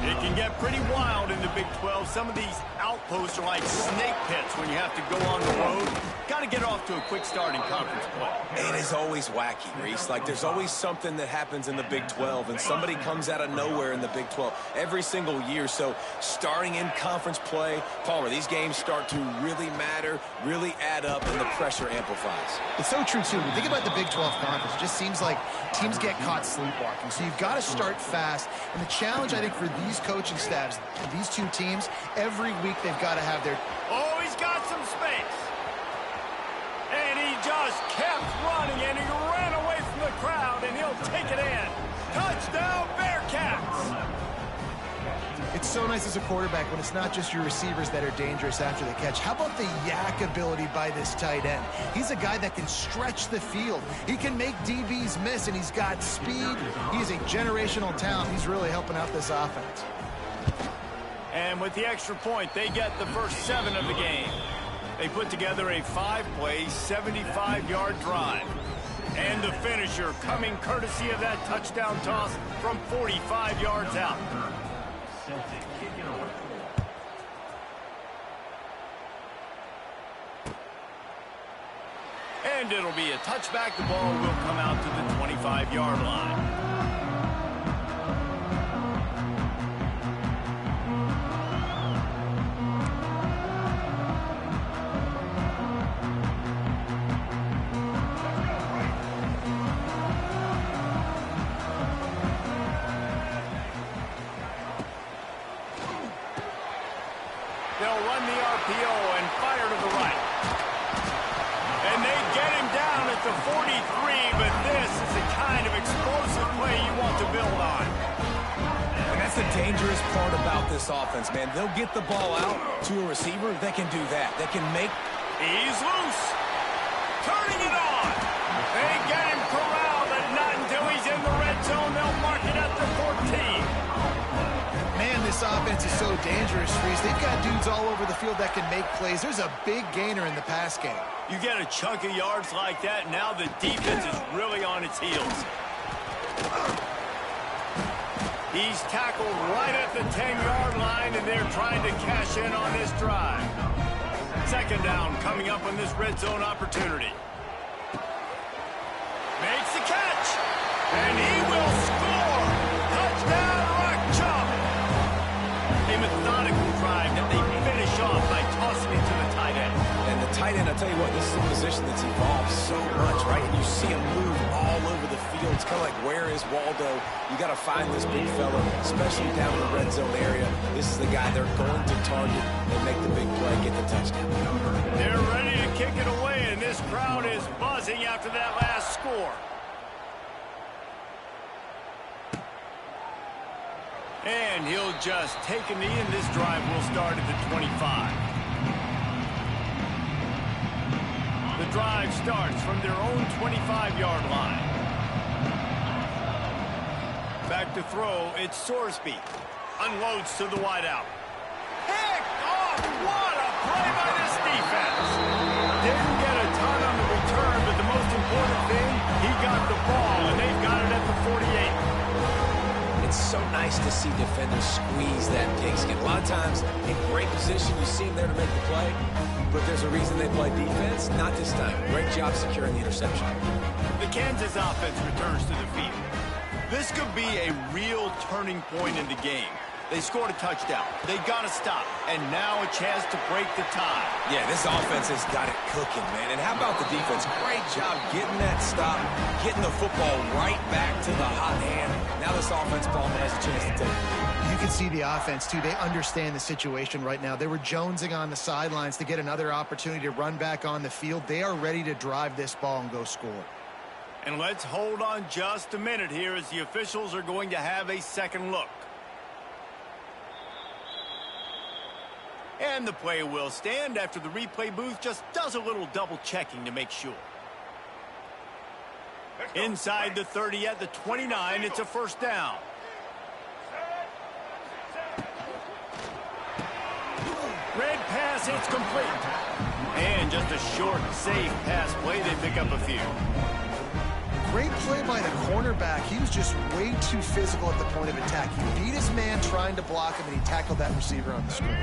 It can get pretty wild in the Big 12. Some of these outposts are like snake pits when you have to go on the road. Got to get off to a quick start in conference play. It is always wacky, Reese. Like, there's always something that happens in the Big 12, and somebody comes out of nowhere in the Big 12 every single year. So, starting in conference play, Palmer, these games start to really matter, really add up, and the pressure amplifies. It's so true, too. When you think about the Big 12 conference, it just seems like teams get caught sleepwalking. So, you've got to start fast. And the challenge, I think, for these coaching staffs, these two teams, every week they've got to have their... Oh, he's got some space. And he just kept running, and he ran away from the crowd, and he'll take it in. Touchdown, Bearcats! It's so nice as a quarterback when it's not just your receivers that are dangerous after the catch. How about the yak ability by this tight end? He's a guy that can stretch the field. He can make DBs miss, and he's got speed. He's a generational talent. He's really helping out this offense. And with the extra point, they get the first 7 of the game. They put together a 5-play, 75-yard drive. And the finisher coming courtesy of that touchdown toss from 45 yards out. And it'll be a touchback. The ball will come out to the 25-yard line. They'll run the RPO and fire to the right. And they get him down at the 43, but this is the kind of explosive play you want to build on. And that's the dangerous part about this offense, man. They'll get the ball out to a receiver that can do that. That can make... He's loose. Turning it on. They get him corralled, and not until he's in the red zone. They'll mark it at the 14. Man, this offense is so dangerous, Reese. They've got dudes all over the field that can make plays. There's a big gainer in the pass game. You get a chunk of yards like that, now the defense is really on its heels. He's tackled right at the 10-yard line, and they're trying to cash in on this drive. Second down coming up on this red zone opportunity. Makes the catch, and he will score. Touchdown, Rock Chop. A methodical drive that they finish off by tossing it to the tight end. And the tight end, I'll tell you what, this is a position that's evolved so much, right? And you see him move all over the field. It's kind of like, where is Waldo? You got to find this big fella, especially down in the red zone area. This is the guy they're going to target and make the big play, get the touchdown. They're ready to kick it away, and this crowd is buzzing after that last score. And he'll just take a knee, and this drive will start at the 25. The drive starts from their own 25-yard line. Back to throw, it's Sorsby. Unloads to the wideout. Picked off! What a play by this defense! Didn't get a ton on the return, but the most important thing, he got the ball, and they've got it at the 48. It's so nice to see defenders squeeze that pigskin. A lot of times, in great position, you see them there to make the play, but there's a reason they play defense. Not this time. Great job securing the interception. The Kansas offense returns to the field. This could be a real turning point in the game. They scored a touchdown. They got to stop. And now a chance to break the tie. Yeah, this offense has got it cooking, man. And how about the defense? Great job getting that stop, getting the football right back to the hot hand. Now this offense, Palmer, has a chance to take it. You can see the offense, too. They understand the situation right now. They were jonesing on the sidelines to get another opportunity to run back on the field. They are ready to drive this ball and go score. And let's hold on just a minute here as the officials are going to have a second look. And the play will stand after the replay booth just does a little double checking to make sure. Inside the 30 at the 29, it's a first down. Red pass, it's complete. And just a short, safe pass play, they pick up a few. Great play by the cornerback. He was just way too physical at the point of attack. He beat his man trying to block him, and he tackled that receiver on the screen.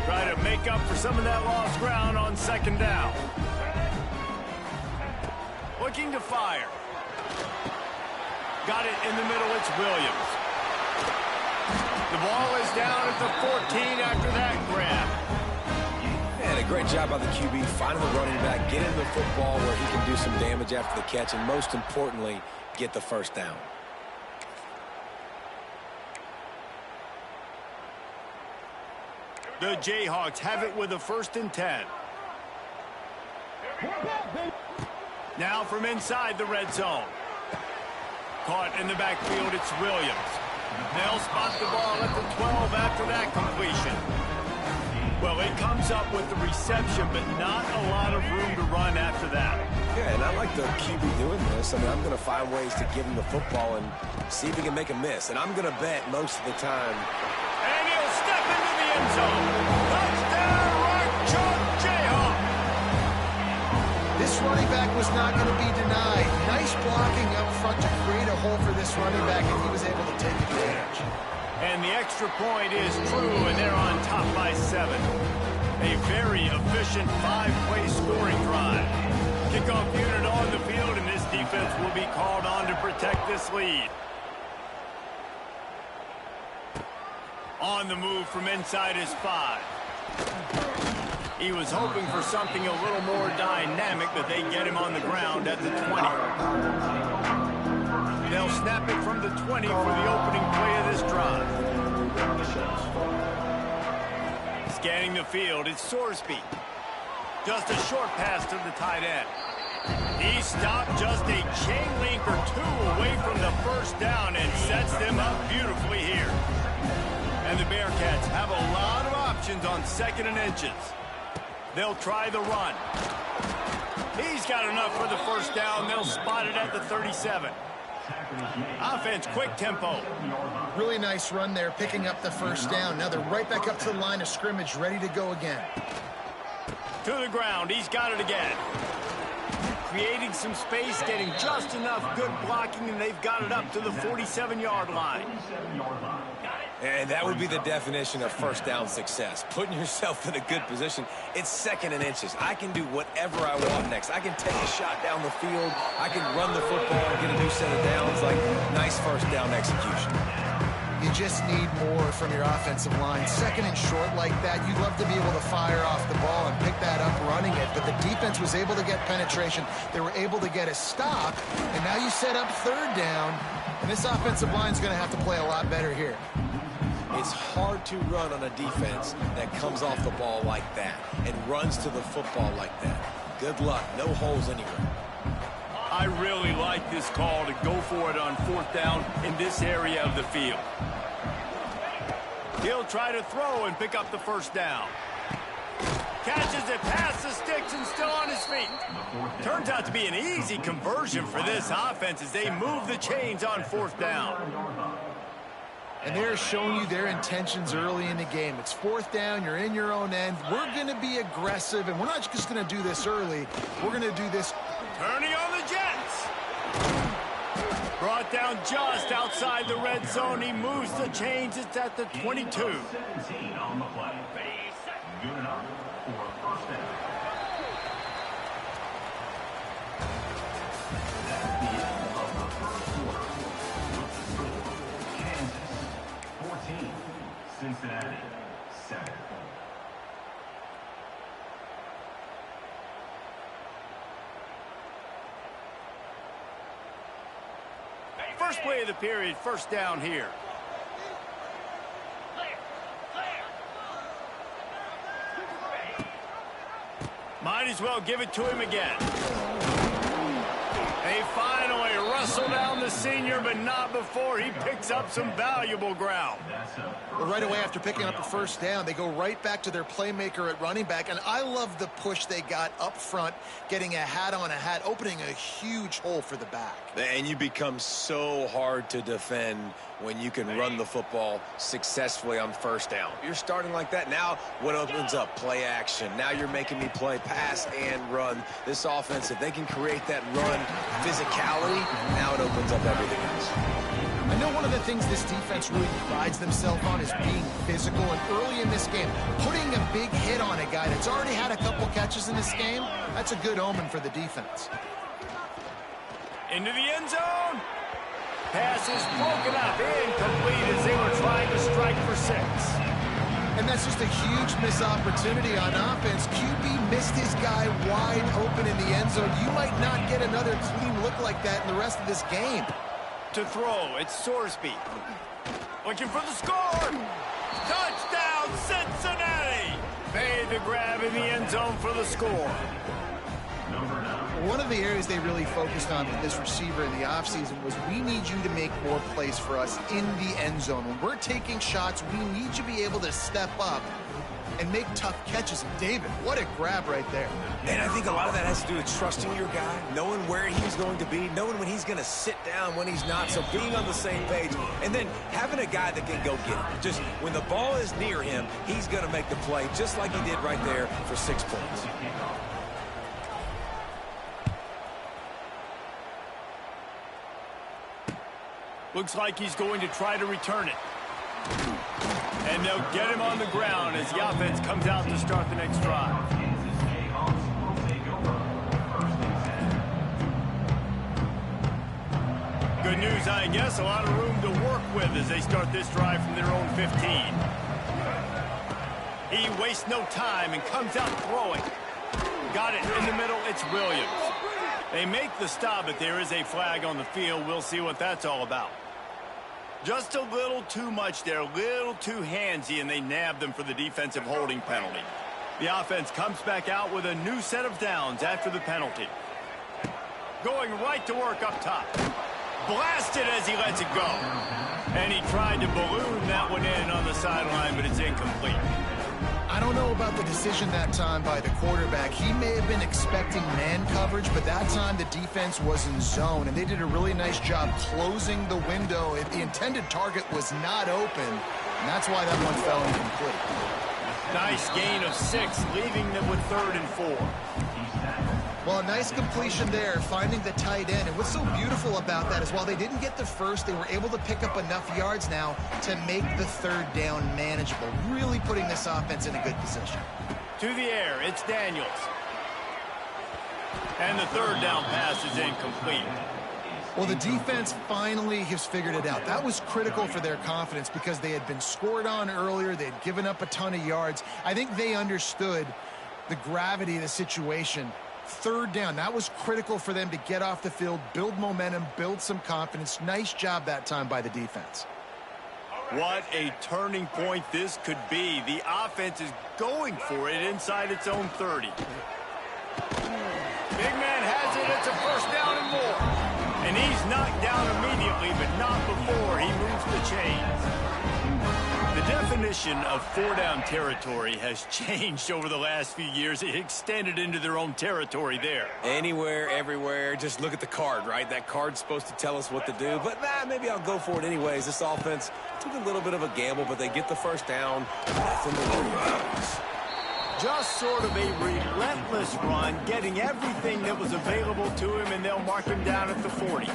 Try to make up for some of that lost ground on second down. Looking to fire. Got it in the middle, it's Williams. The ball is down at the 14 after that grab. And a great job by the QB finding the running back, getting the football where he can do some damage after the catch, and most importantly, get the first down. The Jayhawks have it with a 1st and 10. Now from inside the red zone. Caught in the backfield, it's Williams. They'll spot the ball at the 12 after that completion. Well, it comes up with the reception, but not a lot of room to run after that. Yeah, and I like the QB doing this. I mean, I'm going to find ways to give him the football and see if he can make a miss. And I'm going to bet most of the time. And he'll step into the end zone. Touchdown, Rock Chalk Jayhawk. This running back was not going to be denied. Nice blocking up front to create a hole for this running back, and he was able to take advantage. And the extra point is true, and they're on top by 7. A very efficient 5-play scoring drive. Kickoff unit on the field, and this defense will be called on to protect this lead. On the move from inside his 5. He was hoping for something a little more dynamic, but they get him on the ground at the 20. They'll snap it from the 20 for the opening play of this drive. Scanning the field, it's Sorsby. Just a short pass to the tight end. He stopped just a chain link or 2 away from the first down and sets them up beautifully here. And the Bearcats have a lot of options on 2nd and inches. They'll try the run. He's got enough for the first down. They'll spot it at the 37. Offense, quick tempo. Really nice run there, picking up the first down. Now they're right back up to the line of scrimmage, ready to go again. To the ground, he's got it again. creating some space, getting just enough good blocking, and they've got it up to the 47-yard line. And that would be the definition of first down success. Putting yourself in a good position. It's second and inches. I can do whatever I want next. I can take a shot down the field. I can run the football and get a new set of downs. Like, nice first down execution. You just need more from your offensive line. Second and short like that, you'd love to be able to fire off the ball and pick that up running it, but the defense was able to get penetration. They were able to get a stop, and now you set up third down, and this offensive line is going to have to play a lot better here. It's hard to run on a defense that comes off the ball like that and runs to the football like that. Good luck. No holes anywhere. I really like this call to go for it on fourth down in this area of the field. He'll try to throw and pick up the first down. Catches it past the sticks and still on his feet. Turns out to be an easy conversion for this offense as they move the chains on fourth down. And they're showing you their intentions early in the game. It's fourth down, you're in your own end. We're going to be aggressive, and we're not just going to do this early. We're going to do this. Turning on the Jets. Brought down just outside the red zone. He moves the chains. It's at the 22. 17 on the play. Good enough for first down. That's the end of the first quarter. With the score, Kansas 14, Cincinnati 7. First play of the period, first down here. Might as well give it to him again. They finally wrestle down the senior, but not before he picks up some valuable ground. But right away after picking up a first down, they go right back to their playmaker at running back. And I love the push they got up front, getting a hat on a hat, opening a huge hole for the back. And you become so hard to defend when you can run the football successfully on first down. You're starting like that. Now what opens up? Play action. Now you're making me play pass and run. This offense, if they can create that run physicality, now it opens up everything else. I know one of the things this defense really prides themselves on is being physical, and early in this game, putting a big hit on a guy that's already had a couple catches in this game, that's a good omen for the defense. Into the end zone. Pass is broken up, incomplete as they were trying to strike for 6. And that's just a huge missed opportunity on offense. QB missed his guy wide open in the end zone. You might not get another clean look like that in the rest of this game. To throw, it's Sorsby. Looking for the score. Touchdown, Cincinnati. Made the grab in the end zone for the score. One of the areas they really focused on with this receiver in the offseason was we need you to make more plays for us in the end zone. When we're taking shots, we need you to be able to step up and make tough catches. And David, what a grab right there. And I think a lot of that has to do with trusting your guy, knowing where he's going to be, knowing when he's going to sit down, when he's not, so being on the same page, and then having a guy that can go get it. Just when the ball is near him, he's going to make the play, just like he did right there for 6 points. Looks like he's going to try to return it. And they'll get him on the ground as the offense comes out to start the next drive. Good news, I guess. A lot of room to work with as they start this drive from their own 15. He wastes no time and comes out throwing. Got it in the middle. It's Williams. They make the stop, but there is a flag on the field. We'll see what that's all about. Just a little too much there, a little too handsy, and they nab them for the defensive holding penalty. The offense comes back out with a new set of downs after the penalty. Going right to work up top. Blasted as he lets it go. And he tried to balloon that one in on the sideline, but it's incomplete. I don't know about the decision that time by the quarterback. He may have been expecting man coverage, but that time the defense was in zone, and they did a really nice job closing the window. The intended target was not open, and that's why that one fell incomplete. Nice gain of 6, leaving them with 3rd and 4. Well, a nice completion there, finding the tight end. And what's so beautiful about that is while they didn't get the first, they were able to pick up enough yards now to make the 3rd down manageable, really putting this offense in a good position. To the air, it's Daniels. And the 3rd down pass is incomplete. Well, the defense finally has figured it out. That was critical for their confidence because they had been scored on earlier. They had given up a ton of yards. I think they understood the gravity of the situation. 3rd down, that was critical for them to get off the field, build momentum, build some confidence. Nice job that time by the defense. What a turning point this could be. The offense is going for it inside its own 30. Big man has it. It's a 1st down and more. And he's knocked down immediately, but not before he moves the chains. The definition of 4-down territory has changed over the last few years. It extended into their own territory there. Anywhere, everywhere. Just look at the card, right? That card's supposed to tell us what to do. But, maybe I'll go for it anyways. This offense took a little bit of a gamble, but they get the 1st down. Nothing to worry about. Just sort of a relentless run, getting everything that was available to him, and they'll mark him down at the 40.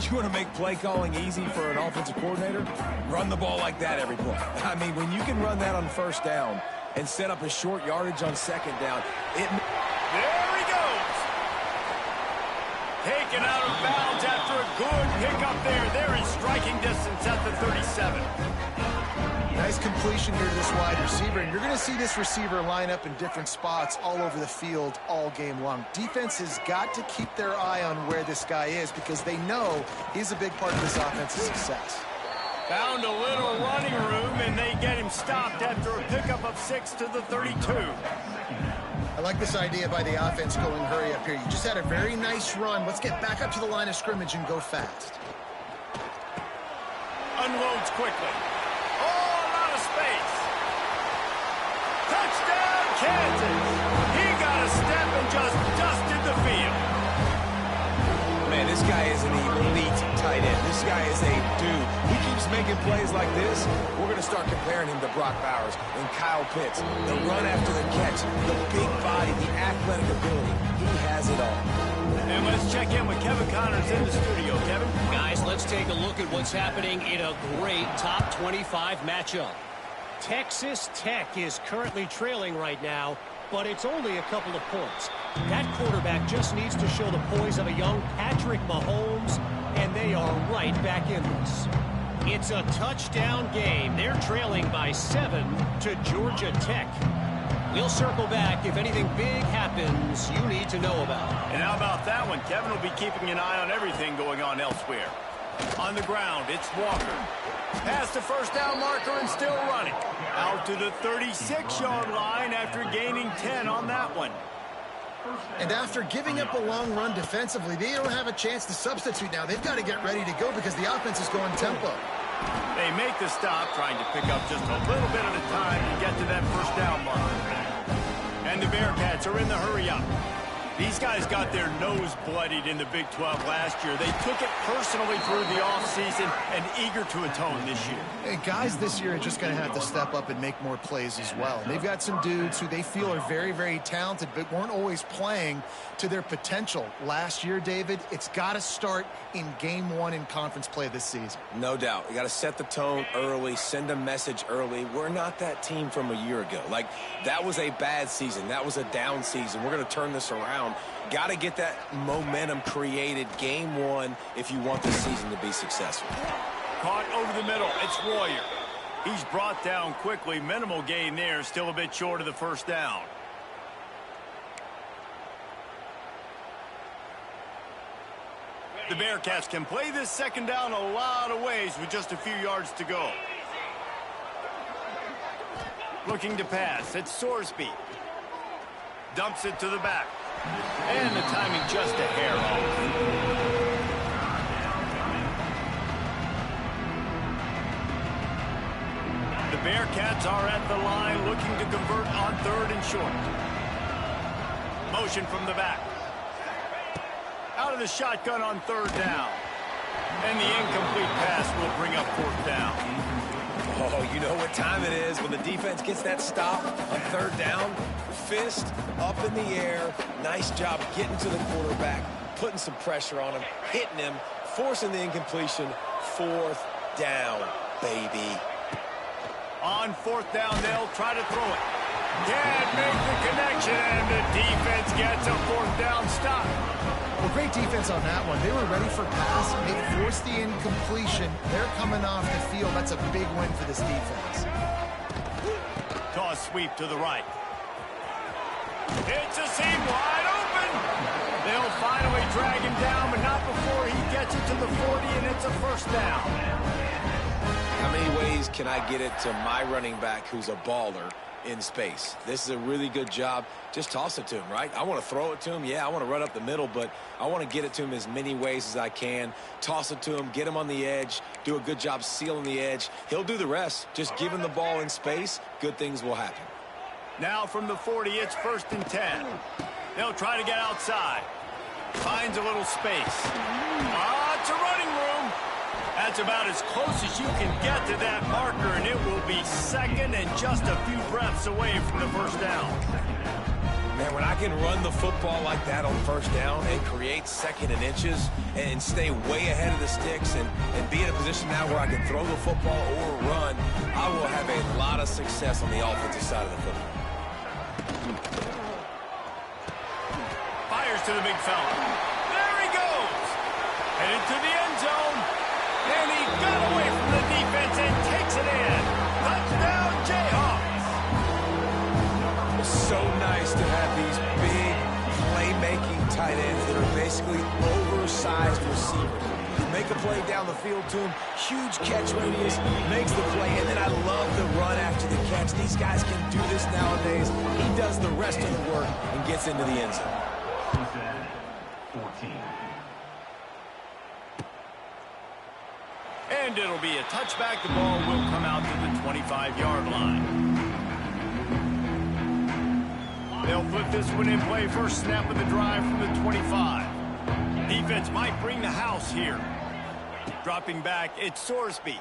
You want to make play calling easy for an offensive coordinator? Run the ball like that every play. I mean, when you can run that on 1st down and set up a short yardage on 2nd down, it... There he goes! Taken out of bounds after a good pickup there. They're in striking distance at the 37. Nice completion here to this wide receiver, and you're going to see this receiver line up in different spots all over the field all game long. Defense has got to keep their eye on where this guy is because they know he's a big part of this offense's success. Found a little running room, and they get him stopped after a pickup of 6 to the 32. I like this idea by the offense going hurry up here. You just had a very nice run. Let's get back up to the line of scrimmage and go fast. Unloads quickly. Touchdown, Kansas! He got a step and just dusted the field. Man, this guy is an elite tight end. This guy is a dude. He keeps making plays like this. We're going to start comparing him to Brock Bowers and Kyle Pitts. The run after the catch, the big body, the athletic ability. He has it all. And let's check in with Kevin Connors in the studio. Kevin? Guys, let's take a look at what's happening in a great top 25 matchup. Texas Tech is currently trailing right now, but it's only a couple of points. That quarterback just needs to show the poise of a young Patrick Mahomes, and they are right back in this. It's a touchdown game. They're trailing by 7 to Georgia Tech. We'll circle back if anything big happens you need to know about. And how about that one? Kevin will be keeping an eye on everything going on elsewhere. On the ground, it's Walker. Past the 1st down marker and still running. Out to the 36-yard line after gaining 10 on that one. And after giving up a long run defensively, they don't have a chance to substitute now. They've got to get ready to go because the offense is going tempo. They make the stop, trying to pick up just a little bit at a time to get to that 1st down marker. And the Bearcats are in the hurry-up. These guys got their nose bloodied in the Big 12 last year. They took it personally through the offseason and eager to atone this year. And guys this year are just going to have to step up and make more plays as well. And they've got some dudes who they feel are very, very talented but weren't always playing to their potential. Last year, David, it's got to start in Game 1 in conference play this season. No doubt. You got to set the tone early, send a message early. We're not that team from a year ago. Like, that was a bad season. That was a down season. We're going to turn this around. Got to get that momentum created Game 1 if you want this season to be successful. Caught over the middle. It's Royer. He's brought down quickly. Minimal gain there. Still a bit short of the 1st down. The Bearcats can play this 2nd down a lot of ways with just a few yards to go. Looking to pass. It's Sorsby. Dumps it to the back. And the timing just a hair off. The Bearcats are at the line looking to convert on 3rd and short. Motion from the back. Out of the shotgun on 3rd down. And the incomplete pass will bring up 4th down. Oh, you know what time it is when the defense gets that stop on third down. Fist up in the air. Nice job getting to the quarterback, putting some pressure on him, hitting him, forcing the incompletion. Fourth down, baby. On fourth down, they'll try to throw it. Can't make the connection, and the defense gets a fourth down stop. Well, great defense on that one. They were ready for pass. They forced the incompletion. They're coming off the field. That's a big win for this defense. Toss sweep to the right. It's a seam wide open. They'll finally drag him down, but not before he gets it to the 40, and it's a first down. How many ways can I get it to my running back who's a baller in space? This is a really good job. Just toss it to him, right? I want to throw it to him. Yeah, I want to run up the middle, but I want to get it to him as many ways as I can. Toss it to him, get him on the edge, do a good job sealing the edge. He'll do the rest. Just give him the ball in space. Good things will happen. Now from the 40, it's 1st and 10. They'll try to get outside. Finds a little space. It's a running room. That's about as close as you can get to that marker, and it will be second and just a few breaths away from the first down. Man, when I can run the football like that on first down and create 2nd and inches and stay way ahead of the sticks and be in a position now where I can throw the football or run, I will have a lot of success on the offensive side of the football. Fires to the big fella. There he goes. Headed to the end zone. And he got away from the defense and takes it in. Touchdown, Jayhawks. It's so nice to have these big playmaking tight ends that are basically oversized receivers. You make a play down the field to him, huge catch radius, makes the play, and then I love the run after the catch. These guys can do this nowadays. He does the rest of the work and gets into the end zone. 14. And it'll be a touchback. The ball will come out to the 25-yard line. They'll put this one in play. First snap of the drive from the 25. Defense might bring the house here. Dropping back, it's Sorsby.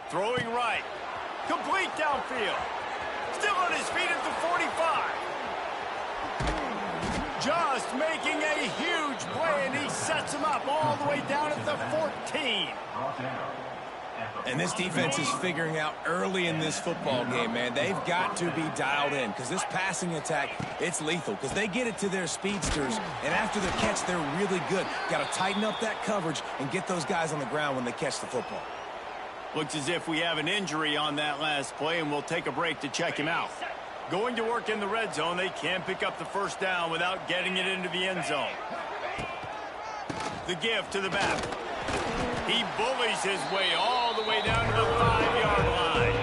Throwing right. Complete downfield. Still on his feet at the 45. Just making a huge play, and he sets him up all the way down at the 14. And this defense is figuring out early in this football game, man. They've got to be dialed in because this passing attack, it's lethal because they get it to their speedsters, and after the catch, they're really good. Got to tighten up that coverage and get those guys on the ground when they catch the football. Looks as if we have an injury on that last play, and we'll take a break to check him out. Going to work in the red zone, they can't pick up the first down without getting it into the end zone. The give to the back. He bullies his way all the way down to the 5-yard line.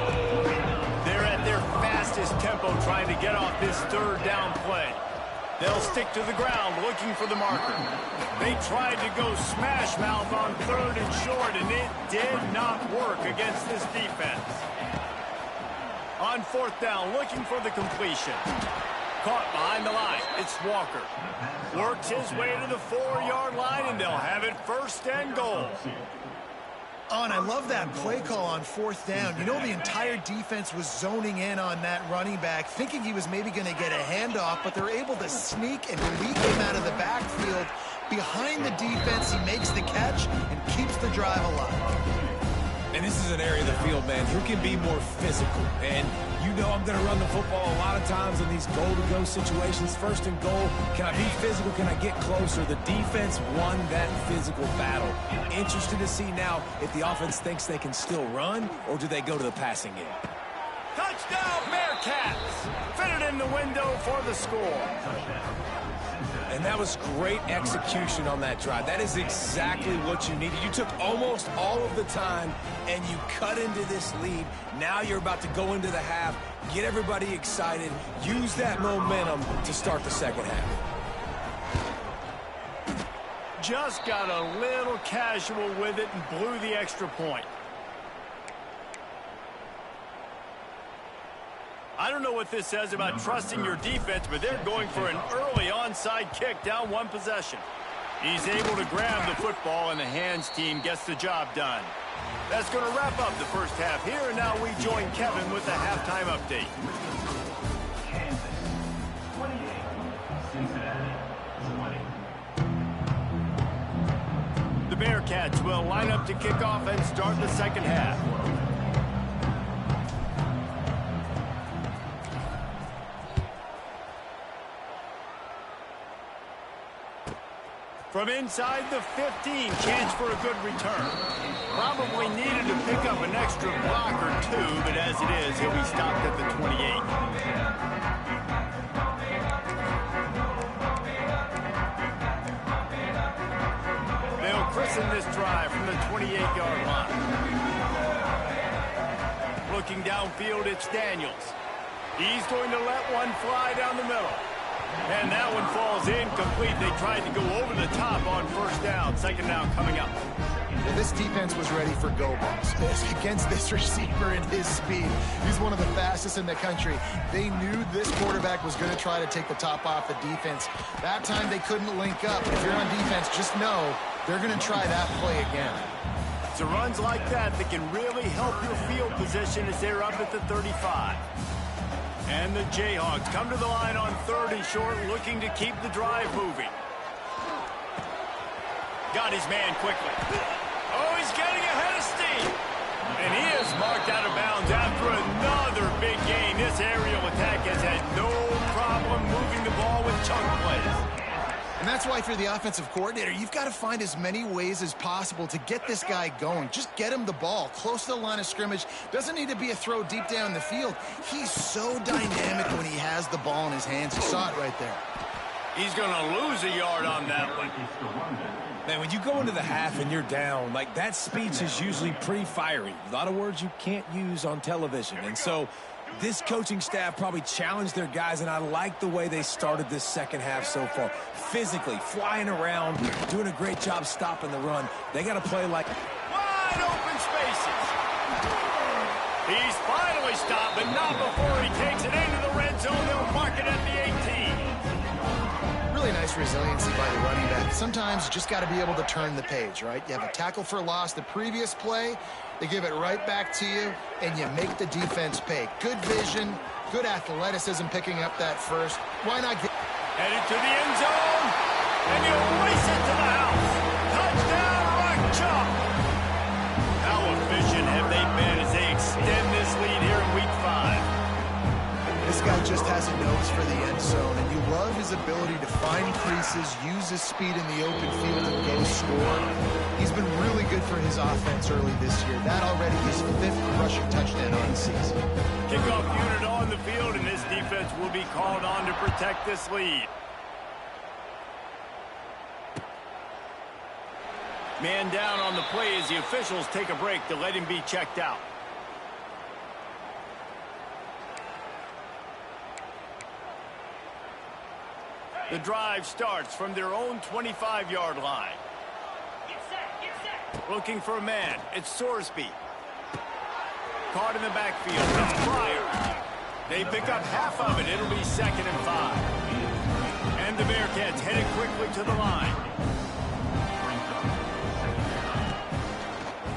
They're at their fastest tempo trying to get off this third down play. They'll stick to the ground looking for the marker. They tried to go smash mouth on 3rd and short, and it did not work against this defense. On 4th down, looking for the completion. Caught behind the line. It's Walker. Works his way to the 4-yard line, and they'll have it 1st and goal. Oh, and I love that play call on 4th down. You know, the entire defense was zoning in on that running back, thinking he was maybe going to get a handoff, but they're able to sneak and leak him out of the backfield. Behind the defense, he makes the catch and keeps the drive alive. And this is an area of the field, man, who can be more physical. And you know I'm going to run the football a lot of times in these goal-to-go situations. 1st and goal, can I be physical? Can I get closer? The defense won that physical battle. Interested to see now if the offense thinks they can still run, or do they go to the passing game? Touchdown, Bearcats! Fitted in the window for the score. And that was great execution on that drive. That is exactly what you needed. You took almost all of the time, and you cut into this lead. Now you're about to go into the half, get everybody excited, use that momentum to start the second half. Just got a little casual with it and blew the extra point. I don't know what this says about trusting your defense, but they're going for an early onside kick down one possession. He's able to grab the football, and the hands team gets the job done. That's going to wrap up the first half here, and now we join Kevin with the halftime update. Kansas 28, Cincinnati 20. The Bearcats will line up to kick off and start the second half. From inside the 15, chance for a good return. Probably needed to pick up an extra block or two, but as it is, he'll be stopped at the 28. They'll christen this drive from the 28-yard line. Looking downfield, it's Daniels. He's going to let one fly down the middle. And that one falls incomplete. They tried to go over the top on first down. Second down coming up. Well, this defense was ready for go balls. Against this receiver and his speed, he's one of the fastest in the country. They knew this quarterback was going to try to take the top off the defense. That time they couldn't link up. If you're on defense, just know they're going to try that play again. It's the runs like that that can really help your field position as they're up at the 35. And the Jayhawks come to the line on 3rd and short, looking to keep the drive moving. Got his man quickly. Oh, he's getting ahead of steam. And he is marked out of bounds after another big gain. This aerial attack has had no problem moving the ball with chunk plays. And that's why, if you're the offensive coordinator, you've got to find as many ways as possible to get this guy going. Just get him the ball close to the line of scrimmage. Doesn't need to be a throw deep down the field. He's so dynamic when he has the ball in his hands. You saw it right there. He's going to lose a yard on that one. Man, when you go into the half and you're down, like, that speech is usually pretty fiery. A lot of words you can't use on television. And so this coaching staff probably challenged their guys, and I like the way they started this second half so far. Physically, flying around, doing a great job stopping the run. They got to play like wide open spaces. He's finally stopped, but not before he takes it into the red zone. They'll mark it at the 18. Really nice resiliency by the running back. Sometimes you just got to be able to turn the page, right? You have a tackle for loss the previous play. They give it right back to you, and you make the defense pay. Good vision, good athleticism picking up that first. Why not get... Headed to the end zone, and he'll race it to the house. Touchdown, Rock Chalk. How efficient have they been as they extend this lead here in Week 5? This guy just has a nose for the end zone, and you love his ability to find creases, use his speed in the open field, and go score. He's been really good for his offense early this year. That already his 5th rushing touchdown on the season. Kickoff unit on the field, and this defense will be called on to protect this lead. Man down on the play as the officials take a break to let him be checked out. The drive starts from their own 25-yard line. Get set, get set. Looking for a man. It's Sorsby. Caught in the backfield. It's Pryor. They pick up half of it. It'll be 2nd and 5. And the Bearcats headed quickly to the line.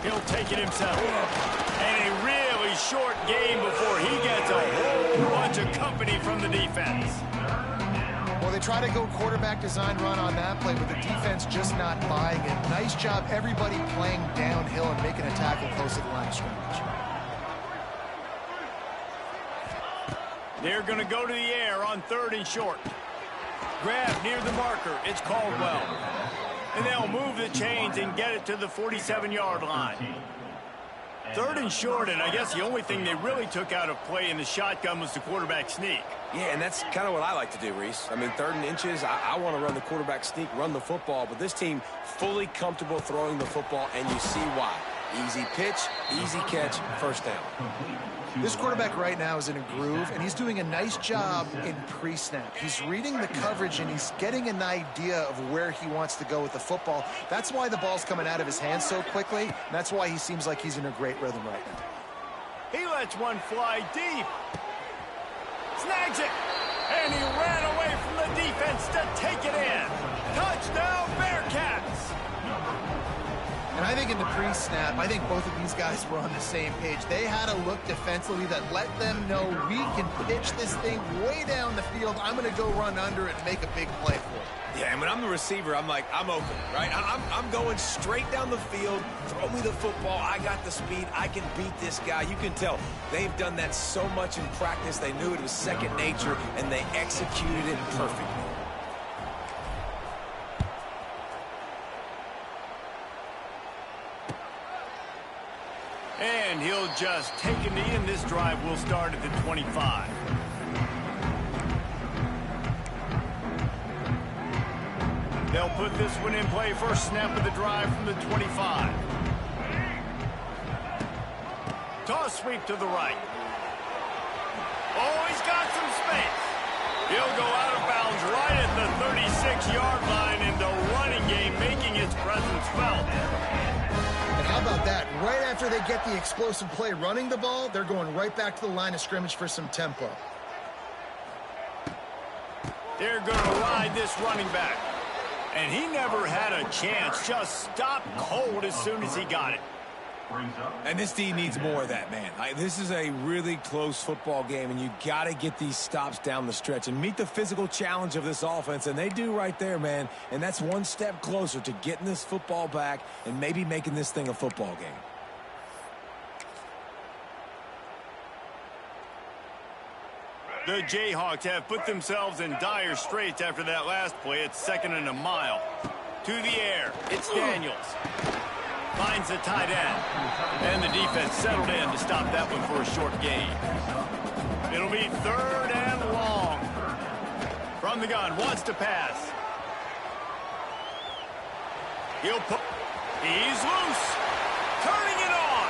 He'll take it himself. And a really short game before he gets a whole bunch of company from the defense. Well, they try to go quarterback design run on that play, but the defense just not buying it. Nice job, everybody playing downhill and making a tackle close to the line of scrimmage. They're going to go to the air on 3rd and short. Grab near the marker. It's Caldwell. And they'll move the chains and get it to the 47-yard line. 3rd and short, and I guess the only thing they really took out of play in the shotgun was the quarterback sneak. Yeah, and that's kind of what I like to do, Reese. I mean, 3rd and inches, I want to run the quarterback sneak, run the football, but this team fully comfortable throwing the football, and you see why. Easy pitch, easy catch, first down. This quarterback right now is in a groove, and he's doing a nice job in pre-snap. He's reading the coverage, and he's getting an idea of where he wants to go with the football. That's why the ball's coming out of his hands so quickly, and that's why he seems like he's in a great rhythm right now. He lets one fly deep. Snags it. And he ran away from the defense to take it in. Touchdown, Bearcats. And I think in the pre-snap, I think both of these guys were on the same page. They had a look defensively that let them know we can pitch this thing way down the field. I'm going to go run under it and make a big play for it. Yeah, and when I'm the receiver, I'm like, I'm open, right? I'm going straight down the field. Throw me the football. I got the speed. I can beat this guy. You can tell they've done that so much in practice. They knew it was second nature, and they executed it perfectly. And he'll just take a knee, and this drive will start at the 25. They'll put this one in play. First snap of the drive from the 25. Toss sweep to the right. Oh, he's got some space. He'll go out of bounds right at the 36-yard line, and the running game making its presence felt. And how about that? Right after they get the explosive play running the ball, they're going right back to the line of scrimmage for some tempo. They're going to ride this running back. And he never had a chance. Just stopped cold as soon as he got it. And this D needs more of that, man. This is a really close football game, and you got to get these stops down the stretch and meet the physical challenge of this offense, and they do right there, man. And that's one step closer to getting this football back and maybe making this thing a football game. The Jayhawks have put themselves in dire straits after that last play. It's 2nd and a mile. To the air. It's Daniels. Finds the tight end. And the defense settled in to stop that one for a short gain. It'll be 3rd and long. From the gun. Wants to pass. He's loose. Turning it on.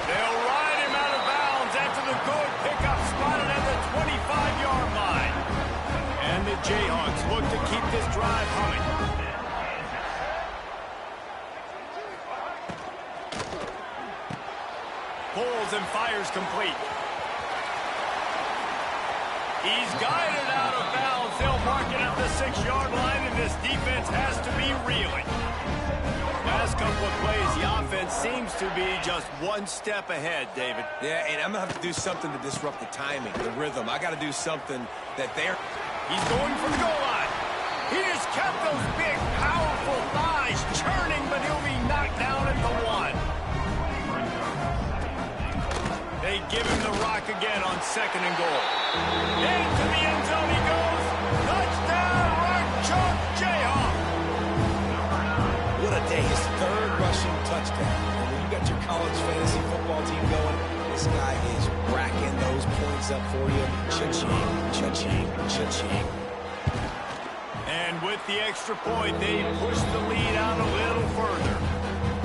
They'll ride him out of bounds after the good pickup spotted at the 25-yard line. And the Jayhawks look to keep this drive humming. Pulls and fires complete. He's guided out of bounds. They'll mark it at the 6-yard line, and this defense has to be reeling. Last couple of plays, the offense seems to be just one step ahead, David. Yeah, and I'm going to have to do something to disrupt the timing, the rhythm. I got to do something that they're... He's going for the goal line. He just kept those big, powerful thighs churning, but he'll be knocked down at the 1. They give him the rock again on 2nd and goal. Into the end zone he goes. Touchdown, Rock Chalk Jayhawk. What a day. His 3rd rushing touchdown. And when you got your college fantasy football team going, this guy is racking those points up for you. Cha-ching, cha-ching, cha-ching. And with the extra point, they push the lead out a little further.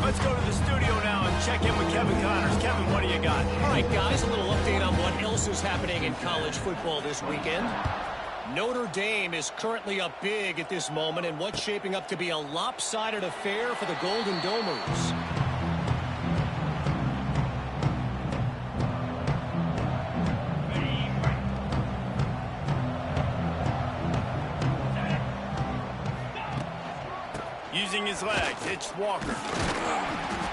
Let's go to the studio now and check in with Kevin Connors. Kevin, what do you got? All right, guys, a little update on what else is happening in college football this weekend. Notre Dame is currently up big at this moment in what's shaping up to be a lopsided affair for the Golden Domers. Using his legs, it's Walker.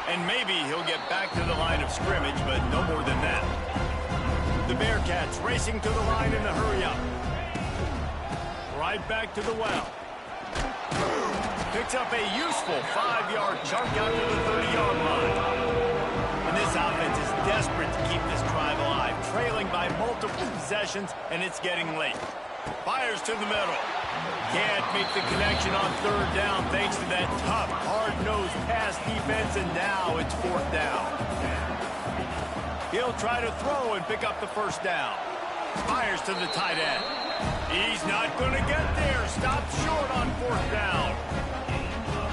And maybe he'll get back to the line of scrimmage, but no more than that. The Bearcats racing to the line in the hurry-up. Right back to the well. Picks up a useful 5-yard chunk out to the 30-yard line. And this offense is desperate to keep this drive alive, trailing by multiple possessions, and it's getting late. Fires to the middle. Can't make the connection on 3rd down thanks to that tough, hard-nosed pass defense, and now it's 4th down. He'll try to throw and pick up the 1st down. Fires to the tight end. He's not going to get there. Stops short on 4th down.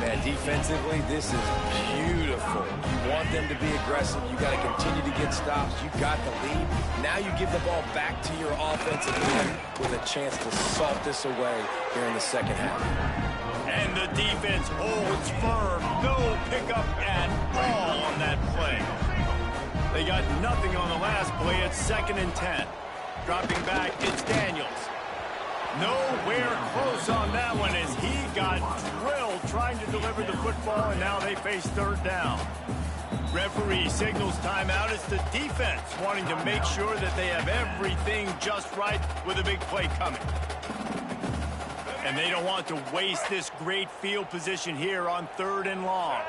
Man, defensively, this is beautiful. You want them to be aggressive. You got to continue to get stops. You got the lead. Now you give the ball back to your offensive line with a chance to salt this away here in the 2nd half. And the defense holds firm. No pickup at all on that play. They got nothing on the last play. It's 2nd and 10. Dropping back, it's Daniels. Nowhere close on that one as he got drilled field trying to deliver the football, and now they face third down. Referee signals timeout. It's the defense wanting to make sure that they have everything just right with a big play coming. And they don't want to waste this great field position here on 3rd and long.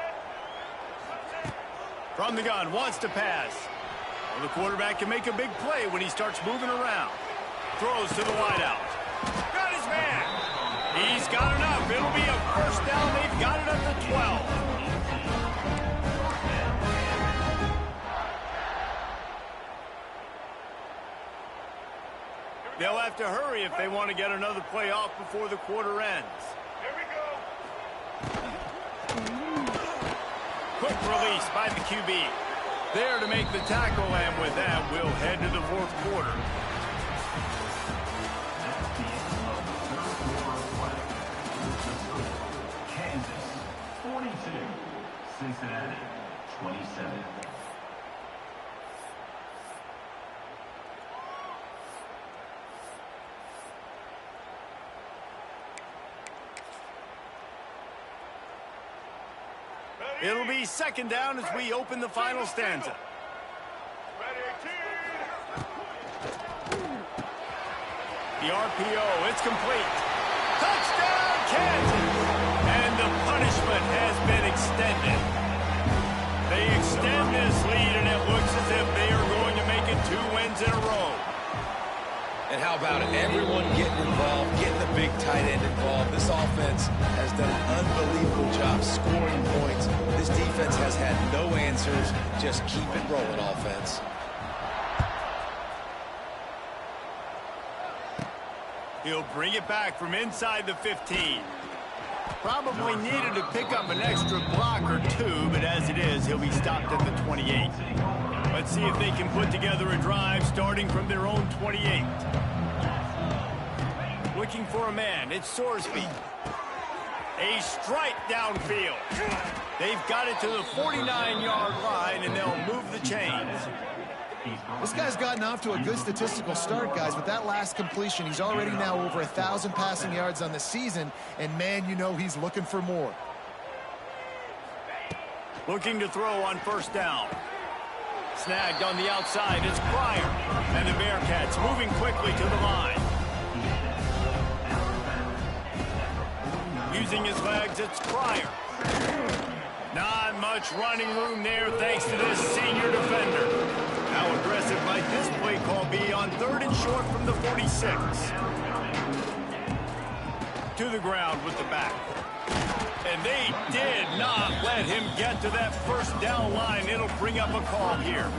From the gun, wants to pass. Well, the quarterback can make a big play when he starts moving around. Throws to the wideout. Got his man. He's got enough. It'll be a first down. They've got it up to 12. They'll have to hurry if they want to get another play off before the quarter ends. Here we go. Quick release by the QB. There to make the tackle, and with that, we'll head to the 4th quarter. That's the end of the 3rd quarter play. Kansas 42, Cincinnati 27. It'll be 2nd down as we open the final stanza. The RPO, it's complete. Touchdown, Kansas! And the punishment has been extended. They extend this lead, and it looks as if they are going to make it 2 wins in a row. And how about it? Everyone getting involved, getting the big tight end involved. This offense has done an unbelievable job scoring points. This defense has had no answers. Just keep it rolling, offense. He'll bring it back from inside the 15. Probably needed to pick up an extra block or 2, but as it is, he'll be stopped at the 28. Let's see if they can put together a drive starting from their own 28. Looking for a man, it's Sorsby. A strike downfield. They've got it to the 49-yard line, and they'll move the chains. This guy's gotten off to a good statistical start, guys. With that last completion, he's already now over 1,000 passing yards on the season, and man, you know he's looking for more. Looking to throw on 1st down. Snagged on the outside, it's Pryor. And the Bearcats moving quickly to the line. Using his legs, it's Pryor. Not much running room there thanks to this senior defender. How aggressive might this play call be on 3rd and short from the 46? To the ground with the back. And they did not let him get to that 1st down line. It'll bring up a call here.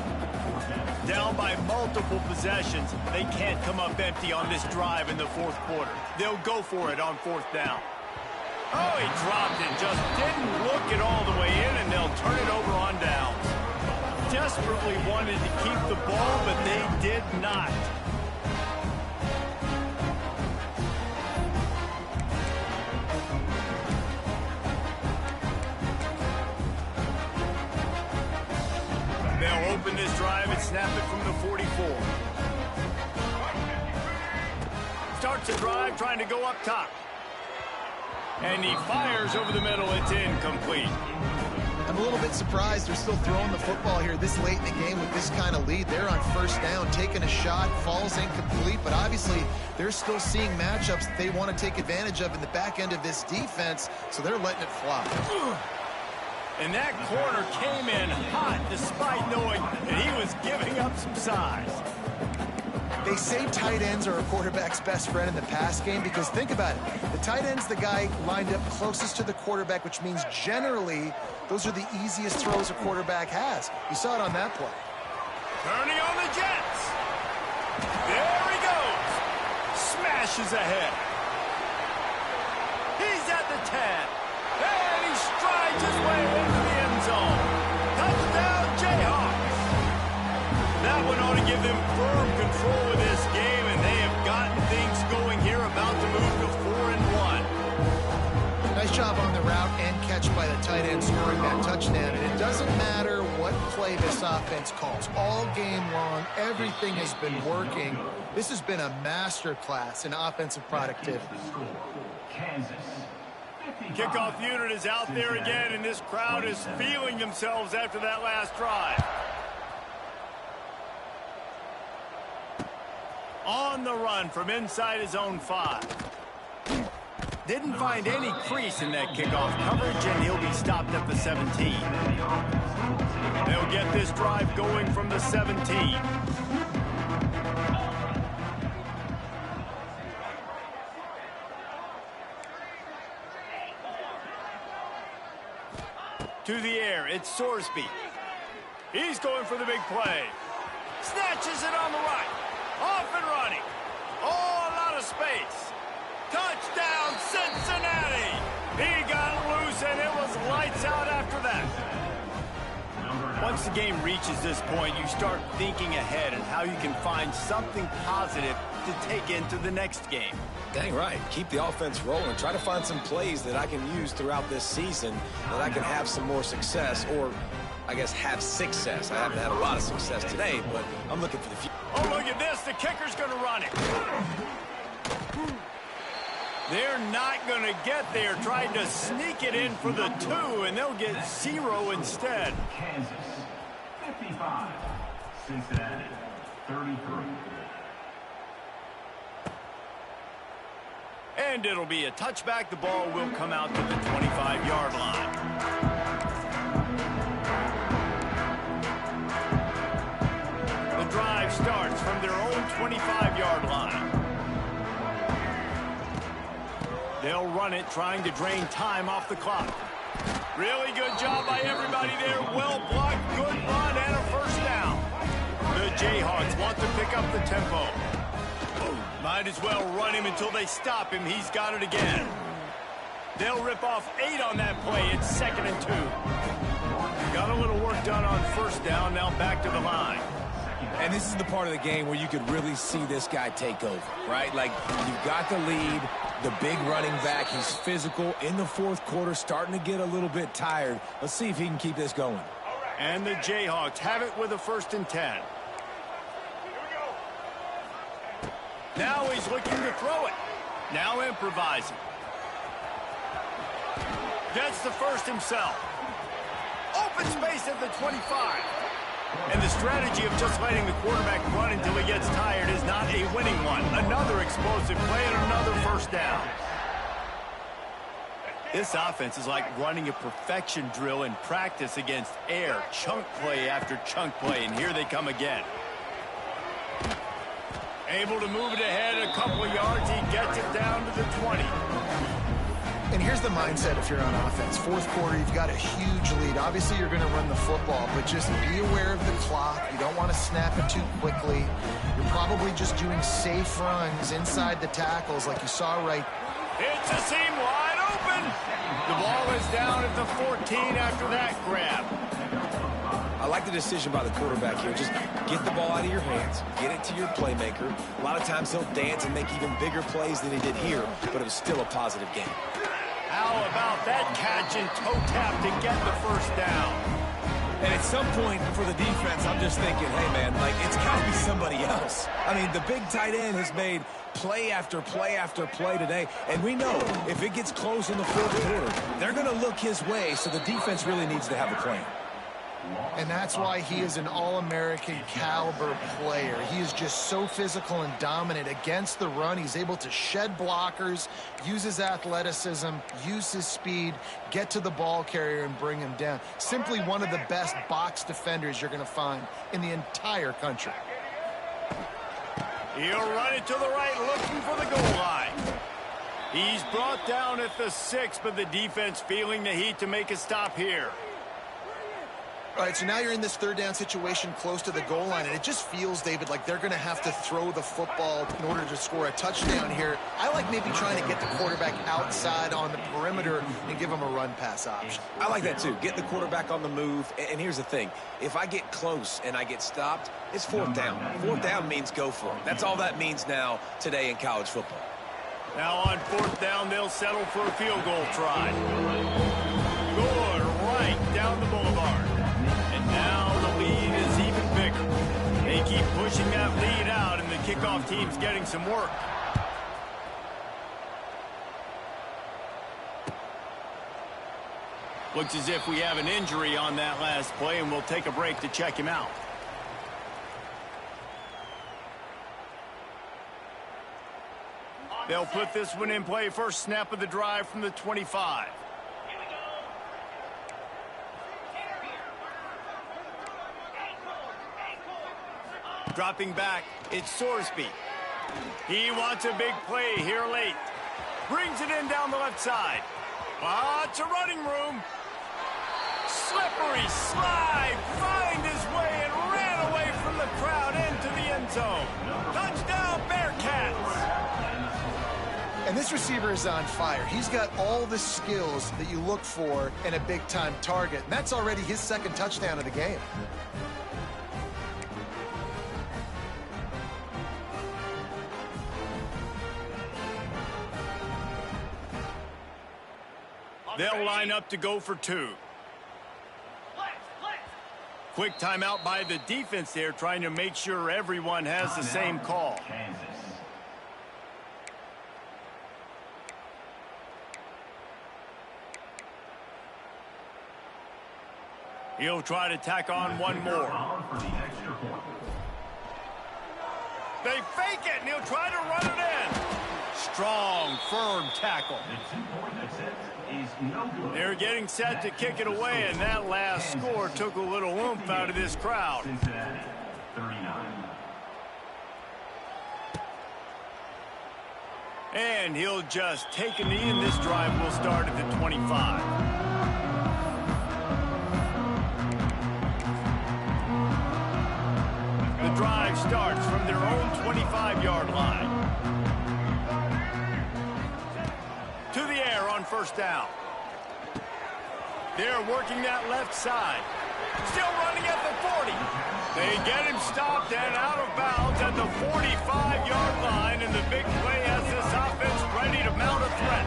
Down by multiple possessions. They can't come up empty on this drive in the 4th quarter. They'll go for it on 4th down. Oh, he dropped it. Just didn't look it all the way in, and they'll turn it over on downs. Desperately wanted to keep the ball, but they did not. They'll open this drive and snap it from the 44. Starts a drive trying to go up top. And he fires over the middle. It's incomplete. I'm a little bit surprised they're still throwing the football here this late in the game with this kind of lead. They're on 1st down, taking a shot, falls incomplete, but obviously they're still seeing matchups that they want to take advantage of in the back end of this defense, so they're letting it fly. And that corner came in hot despite knowing that he was giving up some size. They say tight ends are a quarterback's best friend in the pass game because think about it. The tight end's the guy lined up closest to the quarterback, which means generally those are the easiest throws a quarterback has. You saw it on that play. Turning on the Jets. There he goes. Smashes ahead. He's at the 10. And he strides his way into the end zone. Touchdown, Jayhawks. That one ought to give them firm control of this game, and they have gotten things going here, about to move to 4-1. Nice job on the route and catch by the tight end scoring that touchdown. And it doesn't matter what play this offense calls. All game long, everything has been working. This has been a master class in offensive productivity. Kansas Kickoff unit is out there again, and this crowd is feeling themselves after that last drive. On the run from inside his own 5. Didn't find any crease in that kickoff coverage, and he'll be stopped at the 17. They'll get this drive going from the 17. To the air, it's Sorsby. He's going for the big play. Snatches it on the right. Off and running. Oh, a lot of space. Touchdown, Cincinnati! He got loose, and it was lights out after that. Once the game reaches this point, you start thinking ahead and how you can find something positive to take into the next game. Dang right. Keep the offense rolling. Try to find some plays that I can use throughout this season that I can have some more success, or I guess have success. I haven't had a lot of success today, but I'm looking for the future. Oh, look at this. The kicker's going to run it. They're not going to get there. Trying to sneak it in for the 2, and they'll get 0 instead. Kansas, 55. Cincinnati, 33. And it'll be a touchback. The ball will come out to the 25-yard line. The drive starts from their own 25-yard line. They'll run it, trying to drain time off the clock. Really good job by everybody there. Well blocked, good run, and a first down. The Jayhawks want to pick up the tempo. Might as well run him until they stop him. He's got it again. They'll rip off 8 on that play. It's 2nd and 2. Got a little work done on first down. Now back to the line. And this is the part of the game where you could really see this guy take over, right? Like, you've got the lead, the big running back. He's physical in the 4th quarter, starting to get a little bit tired. Let's see if he can keep this going. And the Jayhawks have it with a 1st and 10. Now he's looking to throw it. Now improvising. Gets the first himself. Open space at the 25. And the strategy of just letting the quarterback run until he gets tired is not a winning one. Another explosive play and another first down. This offense is like running a perfection drill in practice against air. Chunk play after chunk play, and here they come again. Able to move it ahead a couple of yards. He gets it down to the 20. And here's the mindset if you're on offense. 4th quarter, you've got a huge lead. Obviously, you're going to run the football, but just be aware of the clock. You don't want to snap it too quickly. You're probably just doing safe runs inside the tackles like you saw right. It's a seam wide open. The ball is down at the 14 after that grab. I like the decision by the quarterback here. Just get the ball out of your hands, get it to your playmaker. A lot of times he'll dance and make even bigger plays than he did here, but it was still a positive game. How about that catch and toe tap to get the first down? And at some point for the defense, I'm just thinking, hey, man, like, it's got to be somebody else. I mean, the big tight end has made play after play after play today, and we know if it gets close in the 4th quarter, they're going to look his way, so the defense really needs to have a plan. And that's why he is an All-American caliber player. He is just so physical and dominant against the run. He's able to shed blockers, use his athleticism, use his speed, get to the ball carrier and bring him down. Simply one of the best box defenders you're going to find in the entire country. He'll run it to the right, looking for the goal line. He's brought down at the 6, but the defense feeling the heat to make a stop here. All right, so now you're in this 3rd down situation close to the goal line, and it just feels, David, like they're going to have to throw the football in order to score a touchdown here. I like maybe trying to get the quarterback outside on the perimeter and give him a run-pass option. I like that, too. Get the quarterback on the move. And here's the thing. If I get close and I get stopped, it's 4th down. 4th down means go for it. That's all that means now today in college football. Now on 4th down, they'll settle for a field goal try. Good right down the boulevard. Now the lead is even bigger. They keep pushing that lead out, and the kickoff team's getting some work. Looks as if we have an injury on that last play, and we'll take a break to check him out. They'll put this one in play. First snap of the drive from the 25. Dropping back, it's Chefboyrpee. He wants a big play here late. Brings it in down the left side. Lots of running room. Slippery slide. Find his way and ran away from the crowd into the end zone. Touchdown, Bearcats. And this receiver is on fire. He's got all the skills that you look for in a big-time target. And that's already his second touchdown of the game. They'll line up to go for two. Quick timeout by the defense there, trying to make sure everyone has the same call. He'll try to tack on one more. They fake it, and he'll try to run it in. Strong, firm tackle. They're getting set to kick it away, and that last score took a little oomph out of this crowd. Cincinnati, 39. And he'll just take a knee, and this drive will start at the 25. The drive starts from their own 25-yard line. To the air on first down. They're working that left side. Still running at the 40. They get him stopped and out of bounds at the 45-yard line, and the big play has this offense ready to mount a threat.